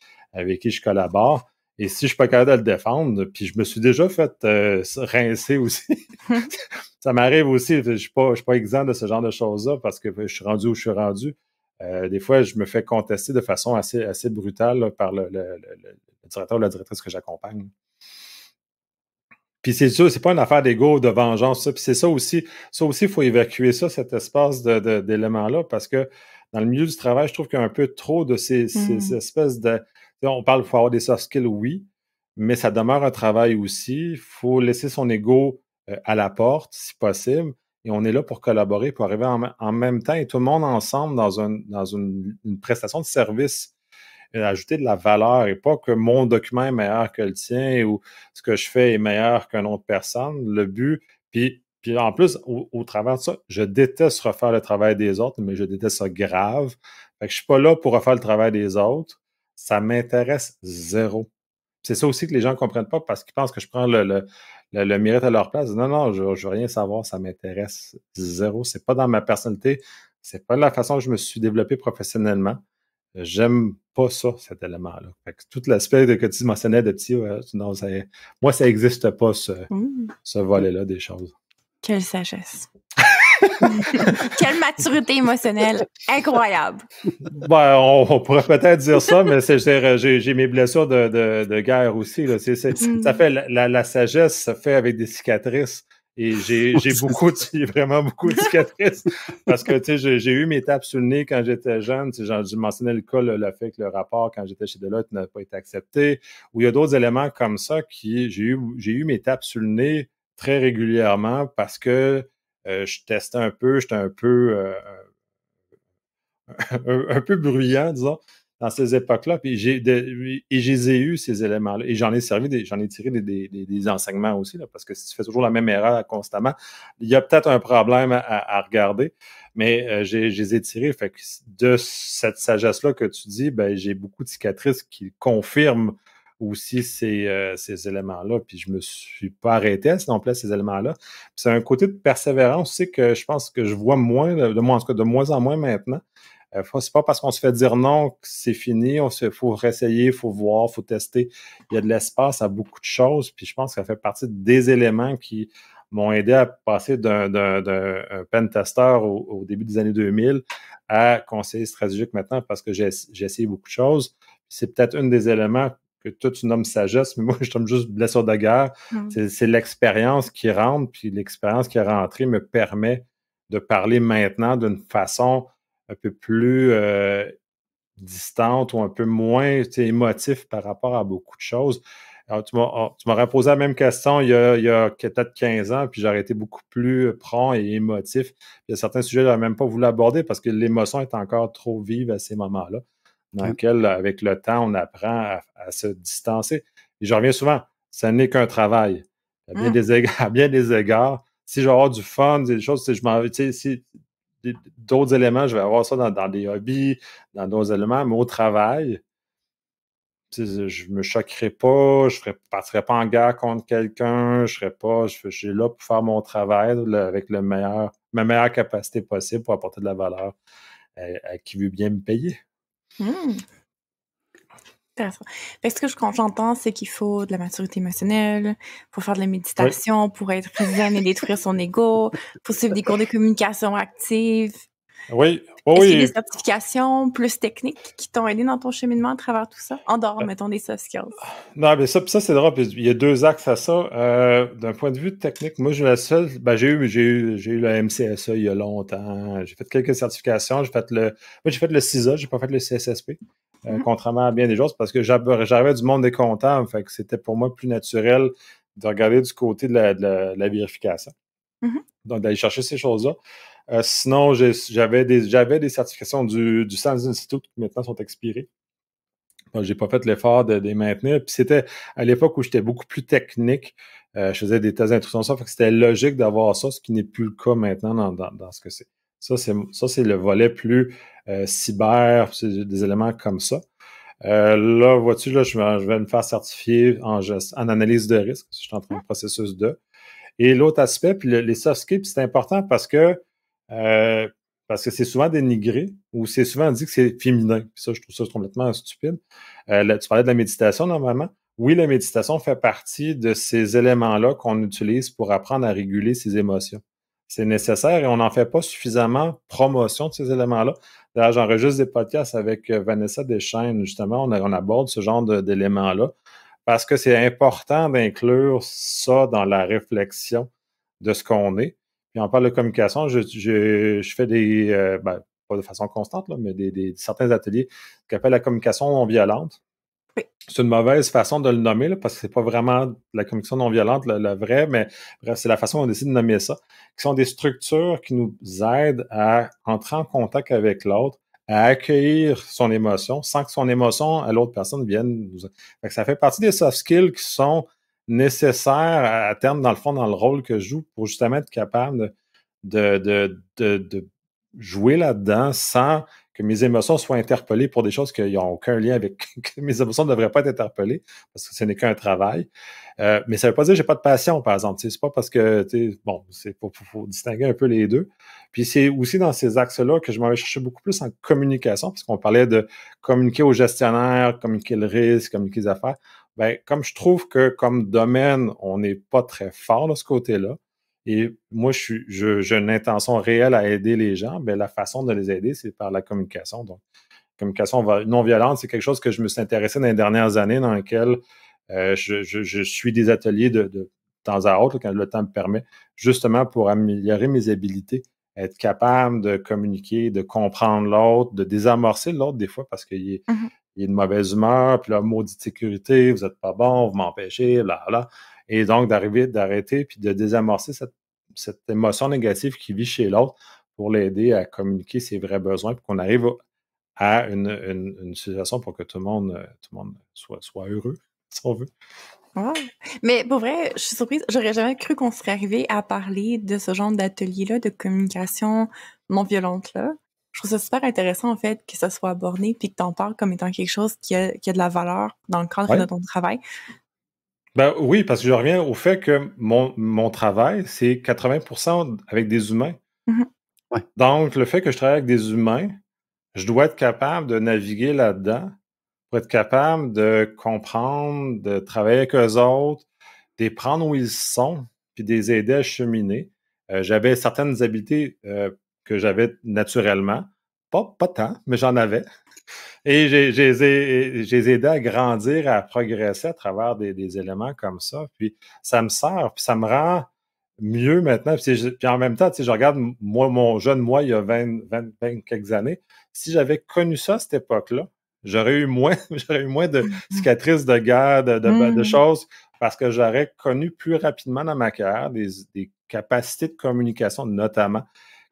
je collabore. Et si je suis pas capable de le défendre, puis je me suis déjà fait rincer aussi. Ça m'arrive aussi, je suis pas exempt de ce genre de choses-là parce que je suis rendu où je suis rendu. Des fois, je me fais contester de façon assez brutale là, par le directeur ou la directrice que j'accompagne. Puis c'est sûr, c'est pas une affaire d'ego, de vengeance, ça. Puis c'est ça aussi, il faut évacuer ça, cet espace d'éléments-là, parce que dans le milieu du travail, je trouve qu'il y a un peu trop de ces espèces de... On parle, il faut avoir des soft skills, oui, mais ça demeure un travail aussi. Il faut laisser son ego à la porte, si possible, et on est là pour collaborer, pour arriver en même temps, et tout le monde ensemble dans une prestation de service, ajouter de la valeur, et pas que mon document est meilleur que le tien ou ce que je fais est meilleur qu'une autre personne. Le but, puis en plus, au travers de ça, je déteste refaire le travail des autres, mais je déteste ça grave. Fait que je suis pas là pour refaire le travail des autres. Ça m'intéresse zéro. C'est ça aussi que les gens ne comprennent pas parce qu'ils pensent que je prends le mérite à leur place. Non, non, je veux rien savoir, ça m'intéresse zéro. C'est pas dans ma personnalité, c'est pas la façon que je me suis développé professionnellement. J'aime pas ça, cet élément-là. Fait que tout l'aspect que tu mentionnais de petit, non, moi, ça n'existe pas, ce volet-là des choses. Quelle sagesse. Quelle maturité émotionnelle incroyable. Ben, on pourrait peut-être dire ça, mais j'ai mes blessures de guerre aussi. Là. Ça fait la sagesse se fait avec des cicatrices. Et j'ai vraiment beaucoup de cicatrices parce que, tu sais, j'ai eu mes tapes sur le nez quand j'étais jeune. Tu sais, j'ai mentionné le cas, le fait que le rapport, quand j'étais chez Deloitte, n'a pas été accepté. Ou il y a d'autres éléments comme ça j'ai eu mes tapes sur le nez très régulièrement parce que je testais un peu, j'étais un peu un peu bruyant, disons, dans ces époques-là. Puis je les ai eu, ces éléments-là. Et j'en ai tiré des enseignements aussi, là, parce que si tu fais toujours la même erreur constamment, il y a peut-être un problème à regarder. Mais je les ai tirés. Fait que de cette sagesse-là que tu dis, ben, j'ai beaucoup de cicatrices qui confirment aussi ces éléments-là. Puis je me suis pas arrêté à s'il plaît, ces éléments-là. Puis c'est un côté de persévérance aussi que je pense que je vois moins, en tout cas de moins en moins maintenant. C'est pas parce qu'on se fait dire non que c'est fini. Il faut réessayer, il faut voir, il faut tester. Il y a de l'espace à beaucoup de choses. Puis je pense que ça fait partie des éléments qui m'ont aidé à passer d'un pentester au début des années 2000 à conseiller stratégique maintenant parce que j'ai essayé beaucoup de choses. C'est peut-être un des éléments que toi, tu nommes sagesse, mais moi, je nomme juste blessure de guerre. C'est l'expérience qui rentre, puis l'expérience qui est rentrée me permet de parler maintenant d'une façon un peu plus distante ou un peu moins émotif par rapport à beaucoup de choses. Alors, tu m'aurais posé la même question il y a peut-être 15 ans, puis j'aurais été beaucoup plus prompt et émotif. Il y a certains sujets que je n'aurais même pas voulu aborder parce que l'émotion est encore trop vive à ces moments-là, dans lesquels, avec le temps, on apprend à se distancer. Et je reviens souvent, ça n'est qu'un travail. À bien des égards, si je vais avoir du fun, des choses, d'autres éléments, je vais avoir ça dans des hobbies, dans d'autres éléments, mais au travail, je me choquerai pas, je partirai pas en guerre contre quelqu'un, je suis là pour faire mon travail avec ma meilleure capacité possible pour apporter de la valeur à qui veut bien me payer. Intéressant. Ce que j'entends, c'est qu'il faut de la maturité émotionnelle, il faut faire de la méditation pour être zen et détruire son ego, il faut suivre des cours de communication active. Oui, oui, Est-ce qu'il y a des oui. certifications plus techniques qui t'ont aidé dans ton cheminement à travers tout ça? En dehors, mettons, des soft skills. Non, mais ça c'est drôle. Puis il y a deux axes à ça. D'un point de vue technique, moi, j'ai la seule. Ben, j'ai eu le MCSA il y a longtemps. J'ai fait quelques certifications. Moi, j'ai fait le CISA, j'ai pas fait le CSSP. Contrairement à bien des choses, parce que j'arrivais du monde des comptables, fait que c'était pour moi plus naturel de regarder du côté de la vérification. Donc, d'aller chercher ces choses-là. Sinon, j'avais des certifications du Science Institute qui maintenant sont expirées. J'ai pas fait l'effort de les maintenir. Puis c'était à l'époque où j'étais beaucoup plus technique. Je faisais des tests d'instruction, ça fait que c'était logique d'avoir ça, ce qui n'est plus le cas maintenant dans ce que c'est. Ça, c'est le volet plus cyber, c'est des éléments comme ça. Là, vois-tu, là, je vais me faire certifier en analyse de risque. Je suis en train de processus 2. Et l'autre aspect, puis les soft skills, c'est important parce que c'est souvent dénigré ou c'est souvent dit que c'est féminin. Puis ça, je trouve ça complètement stupide. Là, tu parlais de la méditation normalement. Oui, la méditation fait partie de ces éléments-là qu'on utilise pour apprendre à réguler ses émotions. C'est nécessaire et on n'en fait pas suffisamment promotion de ces éléments-là. D'ailleurs, j'enregistre des podcasts avec Vanessa Deschaines, justement, on aborde ce genre d'éléments-là parce que c'est important d'inclure ça dans la réflexion de ce qu'on est. Puis on parle de communication, je fais pas de façon constante, là, mais certains ateliers qu'on appelle la communication non violente. Oui. C'est une mauvaise façon de le nommer, là, parce que c'est pas vraiment la communication non violente, la vraie, mais bref, c'est la façon dont on décide de nommer ça, qui sont des structures qui nous aident à entrer en contact avec l'autre, à accueillir son émotion sans que son émotion à l'autre personne vienne nous... Fait que ça fait partie des soft skills qui sont nécessaires à terme, dans le fond, dans le rôle que je joue pour justement être capable de jouer là-dedans sans que mes émotions soient interpellées pour des choses qui n'ont aucun lien avec... que mes émotions ne devraient pas être interpellées parce que ce n'est qu'un travail. Mais ça ne veut pas dire que j'ai pas de passion, par exemple. C'est pas parce que, bon, faut distinguer un peu les deux. Puis c'est aussi dans ces axes-là que je m'en vais chercher beaucoup plus en communication, parce qu'on parlait de communiquer aux gestionnaires, communiquer le risque, communiquer les affaires. Ben, comme je trouve que comme domaine, on n'est pas très fort de ce côté-là, et moi, j'ai une intention réelle à aider les gens, ben, la façon de les aider, c'est par la communication. Donc, communication non violente, c'est quelque chose que je me suis intéressé dans les dernières années, dans lequel je suis des ateliers de temps à autre, quand le temps me permet, justement pour améliorer mes habilités, être capable de communiquer, de comprendre l'autre, de désamorcer l'autre des fois parce qu'il est de mauvaise humeur, puis là, maudite sécurité, vous n'êtes pas bon, vous m'empêchez, là, là. Et donc, d'arrêter, puis de désamorcer cette émotion négative qui vit chez l'autre pour l'aider à communiquer ses vrais besoins, pour qu'on arrive à une situation pour que tout le monde soit heureux, si on veut. Wow. Mais pour vrai, je suis surprise. J'aurais jamais cru qu'on serait arrivé à parler de ce genre d'atelier-là, de communication non violente-là. Je trouve ça super intéressant, en fait, que ça soit abordé puis que tu en parles comme étant quelque chose qui a de la valeur dans le cadre de ton travail. Ben oui, parce que je reviens au fait que mon travail, c'est 80% avec des humains. Ouais. Donc, le fait que je travaille avec des humains, je dois être capable de naviguer là-dedans pour être capable de comprendre, de travailler avec eux autres, de les prendre où ils sont, puis de les aider à cheminer. J'avais certaines habiletés que j'avais naturellement. Pas tant, mais j'en avais. Et je les ai aidés à grandir, à progresser à travers des éléments comme ça. Puis ça me sert, puis ça me rend mieux maintenant. Puis en même temps, je regarde mon jeune moi il y a 20 quelques années. Si j'avais connu ça à cette époque-là, j'aurais eu moins de cicatrices de guerre, de choses, parce que j'aurais connu plus rapidement dans ma carrière des capacités de communication, notamment,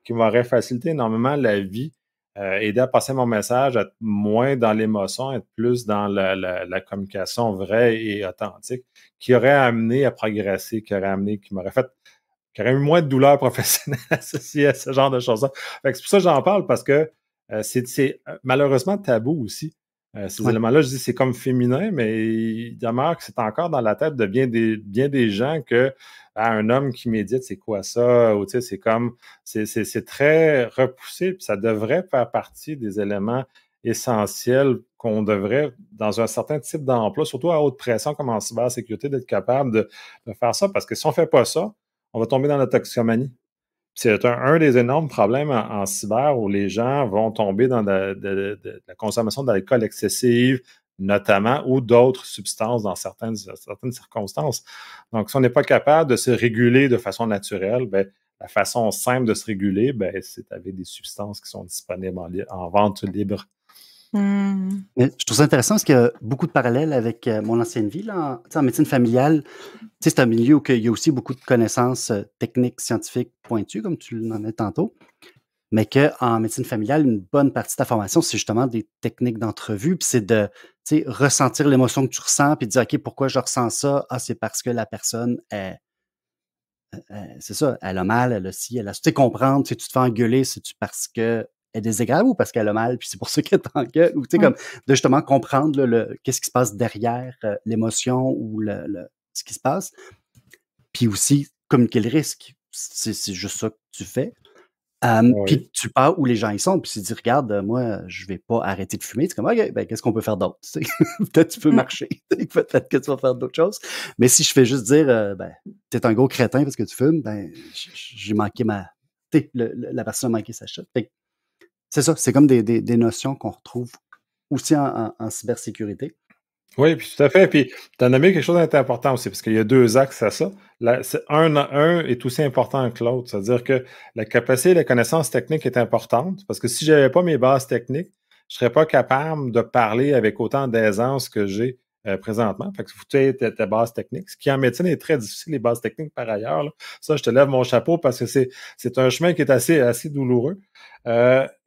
qui m'auraient facilité énormément la vie. Aider à passer mon message, être moins dans l'émotion, être plus dans la communication vraie et authentique, qui aurait amené à progresser, qui aurait eu moins de douleurs professionnelles associées à ce genre de choses-là. C'est pour ça que j'en parle, parce que c'est malheureusement tabou aussi. Ces éléments-là, je dis c'est comme féminin, mais il demeure que c'est encore dans la tête de bien des gens que un homme qui médite, c'est quoi ça? Ou c'est comme, c'est très repoussé, puis ça devrait faire partie des éléments essentiels qu'on devrait, dans un certain type d'emploi, surtout à haute pression comme en cybersécurité, d'être capable de faire ça, parce que si on ne fait pas ça, on va tomber dans la toxicomanie. C'est un des énormes problèmes en cyber où les gens vont tomber dans de la consommation d'alcool excessive, notamment, ou d'autres substances dans certaines circonstances. Donc, si on n'est pas capable de se réguler de façon naturelle, ben, la façon simple de se réguler, ben, c'est avec des substances qui sont disponibles en vente libre. Mais je trouve ça intéressant parce qu'il y a beaucoup de parallèles avec mon ancienne vie. Là, en médecine familiale, c'est un milieu où il y a aussi beaucoup de connaissances techniques, scientifiques pointues, comme tu l'en as tantôt. Mais qu'en médecine familiale, une bonne partie de ta formation, c'est justement des techniques d'entrevue, puis c'est de ressentir l'émotion que tu ressens, puis de dire, OK, pourquoi je ressens ça? Ah, c'est parce que la personne c'est ça, elle a mal, elle a ci, elle a ça. Tu sais, comprendre, si tu te fais engueuler, c'est-tu parce qu'elle est désagréable ou parce qu'elle a mal, puis c'est pour ça qu'elle t'engueule? Ou tu sais, comme de justement comprendre qu'est-ce qui se passe derrière l'émotion ou ce qui se passe. Puis aussi, communiquer le risque. C'est juste ça que tu fais. Puis tu pars où les gens y sont, puis tu dis, regarde, moi, je vais pas arrêter de fumer. C'est comme, OK, ben, qu'est-ce qu'on peut faire d'autre? Peut-être tu peux marcher, peut-être que tu vas faire d'autres choses. Mais si je fais juste dire, ben, t'es un gros crétin parce que tu fumes, ben, j'ai manqué la personne a manqué sa shot. C'est ça, c'est comme des notions qu'on retrouve aussi en cybersécurité. Oui, puis tout à fait. Puis, tu as nommé quelque chose d'important aussi, parce qu'il y a deux axes à ça. Un est aussi important que l'autre. C'est-à-dire que la capacité et la connaissance technique est importante, parce que si je n'avais pas mes bases techniques, je ne serais pas capable de parler avec autant d'aisance que j'ai présentement. Fait que vous avez ta base technique, ce qui en médecine est très difficile, les bases techniques par ailleurs. Là. Ça, je te lève mon chapeau parce que c'est un chemin qui est assez douloureux.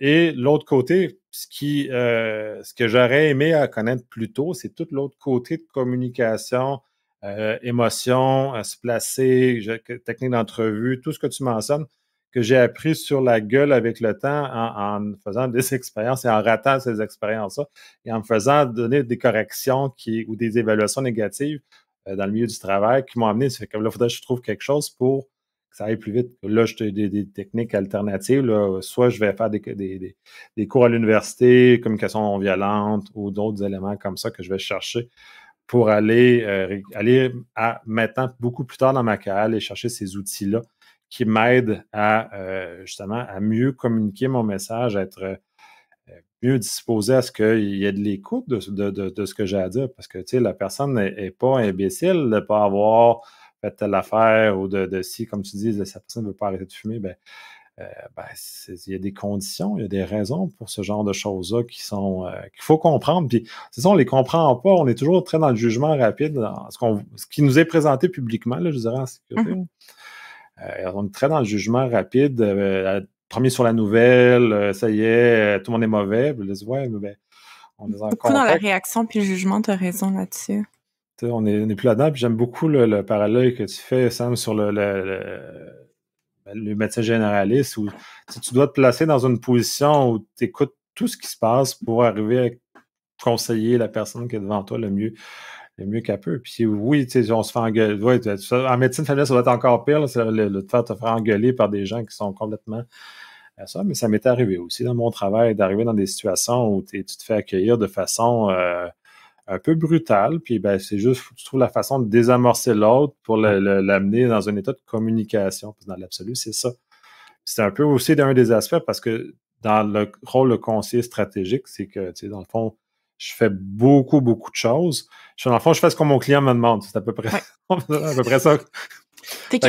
Et l'autre côté, ce que j'aurais aimé à connaître plus tôt, c'est tout l'autre côté de communication, émotion, se placer, technique d'entrevue, tout ce que tu mentionnes, que j'ai appris sur la gueule avec le temps en faisant des expériences et en ratant ces expériences-là et en me faisant donner des corrections ou des évaluations négatives dans le milieu du travail qui m'ont amené, c'est que là, il faudrait que je trouve quelque chose pour que ça aille plus vite. Là, je te des techniques alternatives. Là, soit je vais faire des cours à l'université, communication non violente ou d'autres éléments comme ça que je vais chercher pour aller à maintenant beaucoup plus tard dans ma carrière, aller chercher ces outils-là qui m'aident justement à mieux communiquer mon message, à être mieux disposé à ce qu'il y ait de l'écoute de ce que j'ai à dire. Parce que la personne n'est pas imbécile de ne pas avoir fait telle affaire ou de si, comme tu dis, cette personne ne veut pas arrêter de fumer, il y a des conditions, il y a des raisons pour ce genre de choses-là qu'il faut comprendre. Puis, c'est ça, on ne les comprend pas. On est toujours très dans le jugement rapide, dans ce qui nous est présenté publiquement, là, je dirais, en sécurité. On est très dans le jugement rapide. Premier sur la nouvelle, ça y est, tout le monde est mauvais. Puis, on est beaucoup dans la réaction puis le jugement, tu as raison là-dessus. On n'est plus là-dedans. Puis j'aime beaucoup le parallèle que tu fais, Sam, sur le médecin généraliste où tu dois te placer dans une position où tu écoutes tout ce qui se passe pour arriver à conseiller la personne qui est devant toi le mieux qu'elle peut. Puis oui, on se fait engueuler. Ouais, en médecine familiale, ça doit être encore pire, là, c'est le te faire engueuler par des gens qui sont complètement à ça. Mais ça m'est arrivé aussi dans mon travail d'arriver dans des situations où tu te fais accueillir de façon un peu brutale. Puis c'est juste, tu trouves la façon de désamorcer l'autre pour l'amener dans un état de communication. Puis dans l'absolu, c'est ça. C'est un peu aussi un des aspects parce que dans le rôle de conseiller stratégique, c'est que, dans le fond, je fais beaucoup, beaucoup de choses. Dans le fond, je fais ce que mon client me demande. C'est à peu près, à peu près ça. Il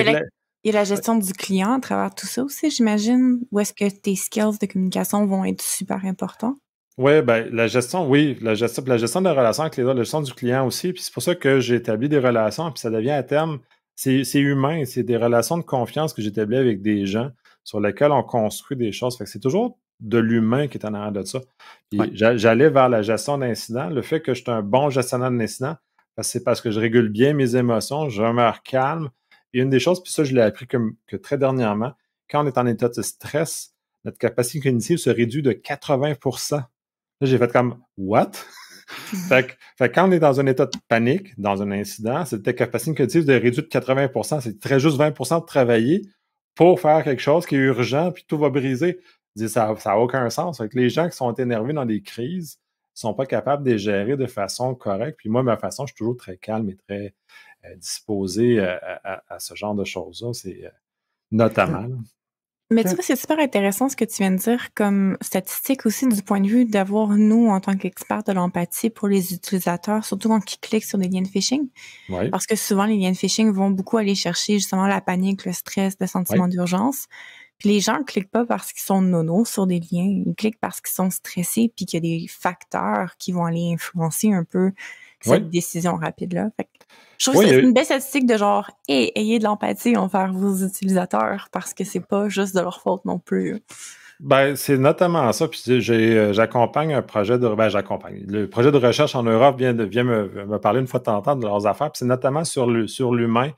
y a la gestion du client à travers tout ça aussi, j'imagine. Ou est-ce que tes skills de communication vont être super importants? Oui, la gestion de la relation avec la gestion du client aussi. Puis c'est pour ça que j'ai établi des relations. Puis ça devient à terme, c'est humain. C'est des relations de confiance que j'établis avec des gens sur lesquels on construit des choses. Fait que c'est toujours de l'humain qui est en arrière de ça. Puis j'allais vers la gestion d'incidents. Le fait que je suis un bon gestionnaire d'incidents, c'est parce que je régule bien mes émotions, je demeure calme. Et une des choses, puis ça, je l'ai appris que très dernièrement, quand on est en état de stress, notre capacité cognitive se réduit de 80%. Là, j'ai fait comme « What? » fait que quand on est dans un état de panique, dans un incident, c'est ta capacité cognitive de réduire de 80%. C'est très juste 20% de travailler pour faire quelque chose qui est urgent, puis tout va briser. Ça n'a aucun sens. Fait que les gens qui sont énervés dans des crises ne sont pas capables de les gérer de façon correcte. Puis moi, ma façon, je suis toujours très calme et très disposé à ce genre de choses-là. C'est notamment... Mais OK. tu vois, c'est super intéressant ce que tu viens de dire comme statistique aussi du point de vue d'avoir, nous, en tant qu'experts de l'empathie pour les utilisateurs, surtout quand ils cliquent sur des liens de phishing. Oui, Parce que souvent, les liens de phishing vont beaucoup aller chercher justement la panique, le stress, le sentiment oui, d'urgence. Puis les gens ne cliquent pas parce qu'ils sont nonos sur des liens, ils cliquent parce qu'ils sont stressés puis qu'il y a des facteurs qui vont aller influencer un peu oui. cette décision rapide-là. Fait que je trouve Oui, que il y a c'est une eu- belle statistique de genre, hey, ayez de l'empathie envers vos utilisateurs parce que c'est pas juste de leur faute non plus. ben, c'est notamment ça. Puis j'accompagne un projet de. Ben, j'accompagne. Le projet de recherche en Europe vient me parler une fois de temps en temps de leurs affaires. Puis c'est notamment sur l'humain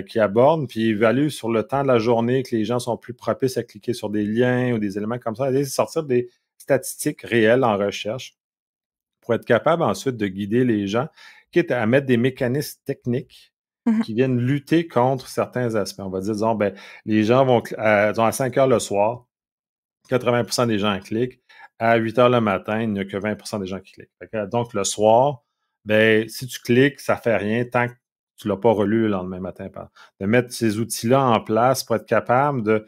qui aborde, puis évalue sur le temps de la journée que les gens sont plus propices à cliquer sur des liens ou des éléments comme ça, et sortir des statistiques réelles en recherche pour être capable ensuite de guider les gens, quitte à mettre des mécanismes techniques Mhm. qui viennent lutter contre certains aspects. On va dire, disons, ben, les gens vont, disons, à 5 heures le soir, 80% des gens cliquent. À 8 heures le matin, il n'y a que 20% des gens qui cliquent. Donc, le soir, ben, si tu cliques, ça ne fait rien tant que tu ne l'as pas relu le lendemain matin. De mettre ces outils-là en place pour être capable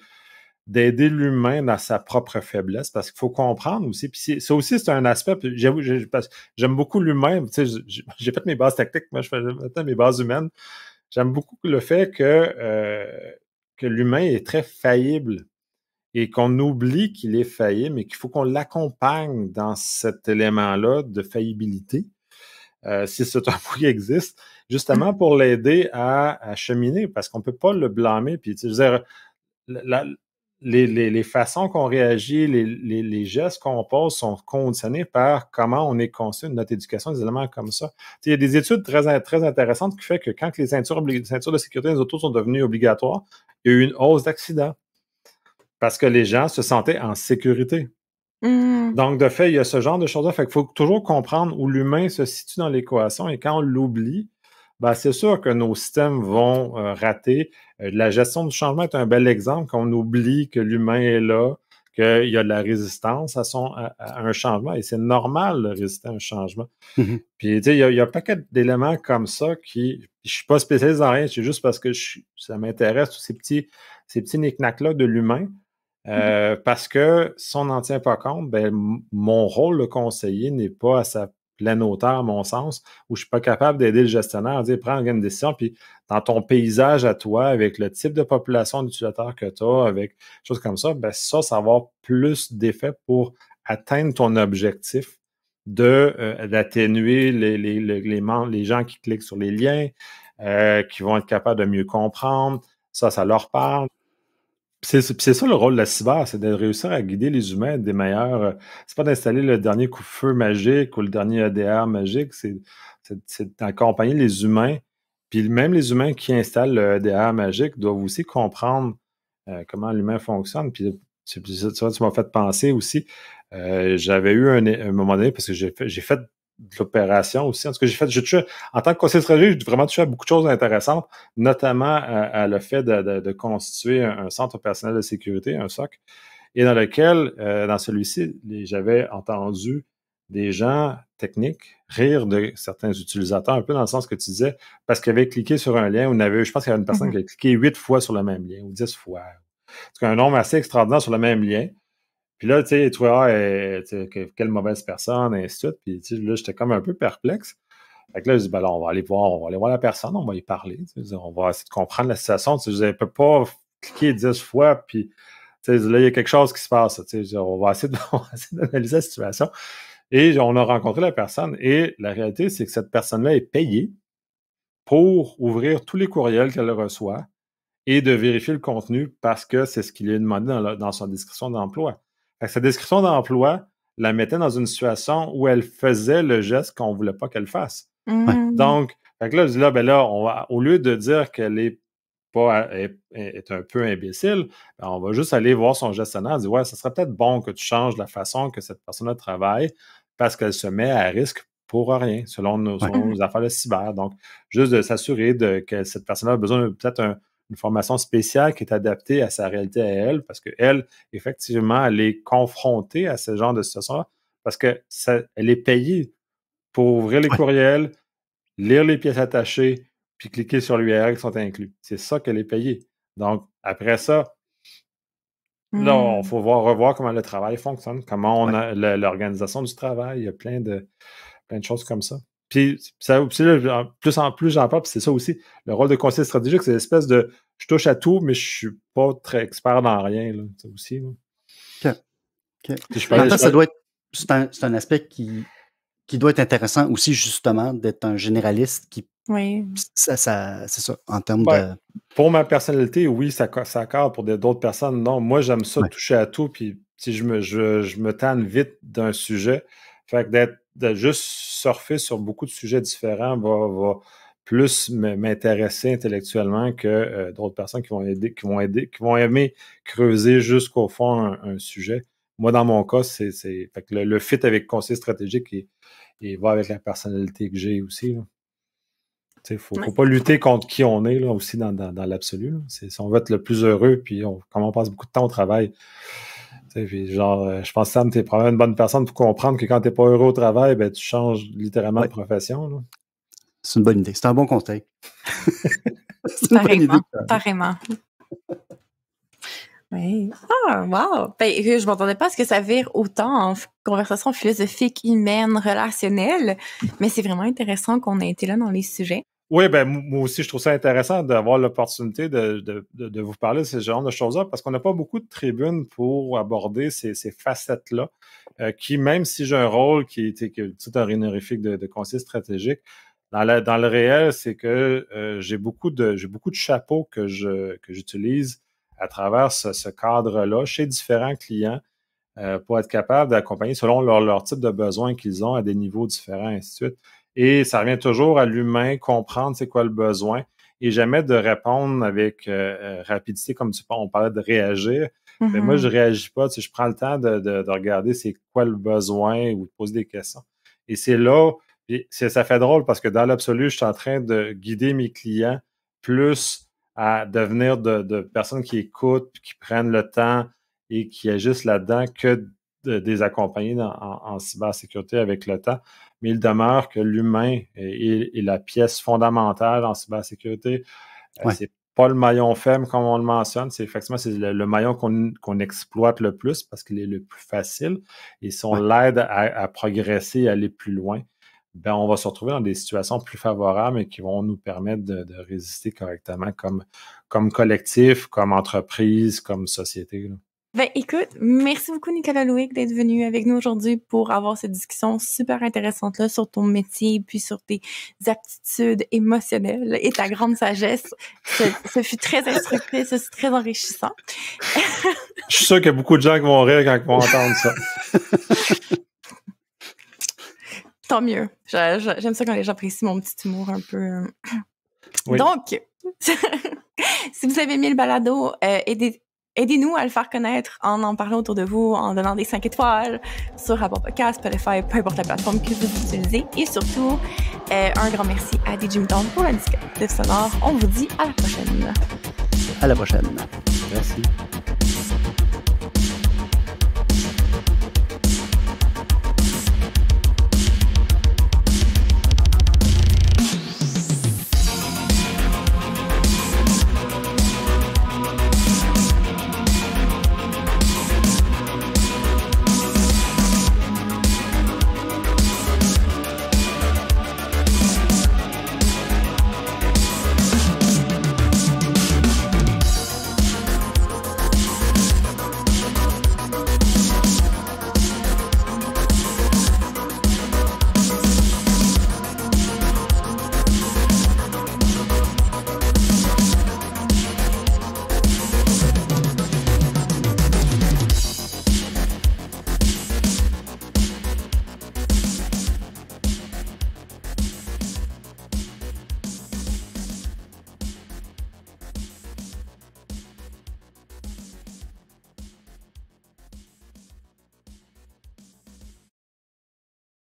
d'aider l'humain dans sa propre faiblesse, parce qu'il faut comprendre aussi. Puis ça aussi, c'est un aspect. J'avoue, j'aime beaucoup l'humain. Tu sais, j'ai fait mes bases techniques, moi, je fais maintenant mes bases humaines. J'aime beaucoup le fait que l'humain est très faillible et qu'on oublie qu'il est faillible, mais qu'il faut qu'on l'accompagne dans cet élément-là de faillibilité, si c'est un mot qui existe, justement pour l'aider à cheminer, parce qu'on ne peut pas le blâmer. Puis, tu sais, je veux dire, la- les façons qu'on réagit, les gestes qu'on pose sont conditionnés par comment on est conçu, notre éducation, des éléments comme ça. Tu sais, il y a des études très intéressantes qui font que quand les ceintures de sécurité des autos sont devenues obligatoires, il y a eu une hausse d'accidents parce que les gens se sentaient en sécurité. Mm. Donc, de fait, il y a ce genre de choses-là. Fait qu'il faut toujours comprendre où l'humain se situe dans l'équation et quand on l'oublie, ben, c'est sûr que nos systèmes vont rater. La gestion du changement est un bel exemple quand on oublie que l'humain est là, qu'il y a de la résistance à un changement et c'est normal de résister à un changement. Mhm. Puis, tu sais, il y a un paquet d'éléments comme ça qui. Je suis pas spécialiste dans rien, c'est juste parce que ça m'intéresse, tous ces petits knick-knacks-là de l'humain. Parce que si on n'en tient pas compte, ben, mon rôle de conseiller n'est pas à sa pleine hauteur, à mon sens, où je ne suis pas capable d'aider le gestionnaire à dire prends une décision, puis dans ton paysage à toi, avec le type de population d'utilisateurs que tu as, avec des choses comme ça, ben ça va avoir plus d'effet pour atteindre ton objectif d'atténuer les gens qui cliquent sur les liens, qui vont être capables de mieux comprendre. Ça leur parle. C'est ça le rôle de la cyber, c'est de réussir à guider les humains à être des meilleurs. C'est pas d'installer le dernier coup-feu magique ou le dernier EDR magique, c'est d'accompagner les humains. Puis même les humains qui installent le EDR magique doivent aussi comprendre comment l'humain fonctionne. Puis tu m'as fait penser aussi. J'avais eu un moment donné, parce que j'ai fait de l'opération aussi. En tout cas, en tant que conseiller stratégique, j'ai vraiment touché à beaucoup de choses intéressantes, notamment à le fait de constituer un centre opérationnel de sécurité, un SOC, et dans lequel, dans celui-ci, j'avais entendu des gens techniques rire de certains utilisateurs, un peu dans le sens que tu disais, parce qu'ils avaient cliqué sur un lien, je pense qu'il y avait une personne qui avait cliqué 8 fois sur le même lien, ou 10 fois. C'est un nombre assez extraordinaire sur le même lien. Puis là, tu sais, tu vois, quelle mauvaise personne, et ainsi de suite. Puis là, j'étais comme un peu perplexe. Fait que là, je dis, ben là, on va aller voir la personne, on va y parler. On va essayer de comprendre la situation. Je ne peux pas cliquer 10 fois, puis là, il y a quelque chose qui se passe. On va essayer d'analyser la situation. Et on a rencontré la personne. Et la réalité, c'est que cette personne-là est payée pour ouvrir tous les courriels qu'elle reçoit et de vérifier le contenu parce que c'est ce qu'il lui a demandé dans sa description d'emploi. Sa description d'emploi la mettait dans une situation où elle faisait le geste qu'on ne voulait pas qu'elle fasse. Mm. Donc, là, je dis là, au lieu de dire qu'elle est un peu imbécile, ben, on va juste aller voir son gestionnaire et dire ouais, ça serait peut-être bon que tu changes la façon que cette personne-là travaille parce qu'elle se met à risque pour rien, selon nos affaires de cyber. Donc, juste de s'assurer que cette personne-là a besoin de peut-être une formation spéciale qui est adaptée à sa réalité à elle, parce qu'elle, effectivement, elle est confrontée à ce genre de situation-là, parce qu'elle est payée pour ouvrir les courriels, lire les pièces attachées, puis cliquer sur l'URL qui sont inclus. C'est ça qu'elle est payée. Donc, après ça, Là, il faut revoir comment le travail fonctionne, comment on a l'organisation du travail. Il y a plein de choses comme ça. Puis, ça aussi, là, plus en plus, j'en parle, puis c'est ça aussi. Le rôle de conseiller stratégique, c'est l'espèce de je touche à tout, mais je suis pas très expert dans rien. Là, ça aussi. Là. OK. Ça doit être. C'est un aspect qui doit être intéressant aussi, justement, d'être un généraliste qui. Oui. C'est ça, en termes de. Pour ma personnalité, oui, ça accorde. Pour d'autres personnes, non. Moi, j'aime ça, toucher à tout, puis si je me tanne vite d'un sujet. Fait que de juste surfer sur beaucoup de sujets différents va plus m'intéresser intellectuellement que d'autres personnes qui vont aimer creuser jusqu'au fond un sujet. Moi, dans mon cas, fait que le fit avec conseiller stratégique et va avec la personnalité que j'ai aussi. Il ne faut pas lutter contre qui on est là, aussi dans l'absolu. Si on veut être le plus heureux, puis comme on passe beaucoup de temps au travail, puis je pense que Sam, tu es probablement une bonne personne pour comprendre que quand tu n'es pas heureux au travail, ben, tu changes littéralement de profession. Là. C'est une bonne idée. C'est un bon conseil. C'est une bonne idée. Carrément. Oui. Ah, wow! Ben, je ne m'entendais pas à ce que ça vire autant en conversation philosophique, humaine, relationnelle, mais c'est vraiment intéressant qu'on ait été là dans les sujets. Oui, ben moi aussi, je trouve ça intéressant d'avoir l'opportunité de vous parler de ce genre de choses-là, parce qu'on n'a pas beaucoup de tribunes pour aborder ces facettes-là, qui, même si j'ai un rôle qui est tout honorifique de conseiller stratégique, dans le réel, c'est que j'ai beaucoup de chapeaux que j'utilise à travers ce cadre-là chez différents clients pour être capable d'accompagner selon leur type de besoin qu'ils ont à des niveaux différents, et ainsi de suite. Et ça revient toujours à l'humain, comprendre c'est quoi le besoin et jamais de répondre avec rapidité, comme on parlait de réagir. Mm-hmm. Mais moi, je réagis pas. Je prends le temps de regarder c'est quoi le besoin ou de poser des questions. Et c'est là, ça fait drôle parce que dans l'absolu, je suis en train de guider mes clients plus à devenir de personnes qui écoutent, qui prennent le temps et qui agissent là-dedans que de les accompagner en cybersécurité avec le temps. Mais il demeure que l'humain est la pièce fondamentale en cybersécurité. C'est pas le maillon faible, comme on le mentionne. C'est effectivement le maillon qu'on exploite le plus parce qu'il est le plus facile. Et si on l'aide à progresser et aller plus loin, ben on va se retrouver dans des situations plus favorables et qui vont nous permettre de résister correctement comme collectif, comme entreprise, comme société. Là. Ben, écoute, merci beaucoup, Nicolas Louic, d'être venu avec nous aujourd'hui pour avoir cette discussion super intéressante-là sur ton métier, puis sur tes aptitudes émotionnelles et ta grande sagesse. Ce fut très instructif, c'est très enrichissant. Je suis sûr qu'il y a beaucoup de gens qui vont rire quand ils vont entendre ça. Tant mieux. J'aime ça quand les gens apprécient mon petit humour un peu. Oui. Donc, si vous avez aimé le balado, aidez-nous à le faire connaître en parlant autour de vous, en donnant des 5 étoiles sur Apple Podcasts, Spotify, peu importe la plateforme que vous utilisez. Et surtout, un grand merci à DJ Mouton pour la disque sonore. On vous dit à la prochaine. À la prochaine. Merci.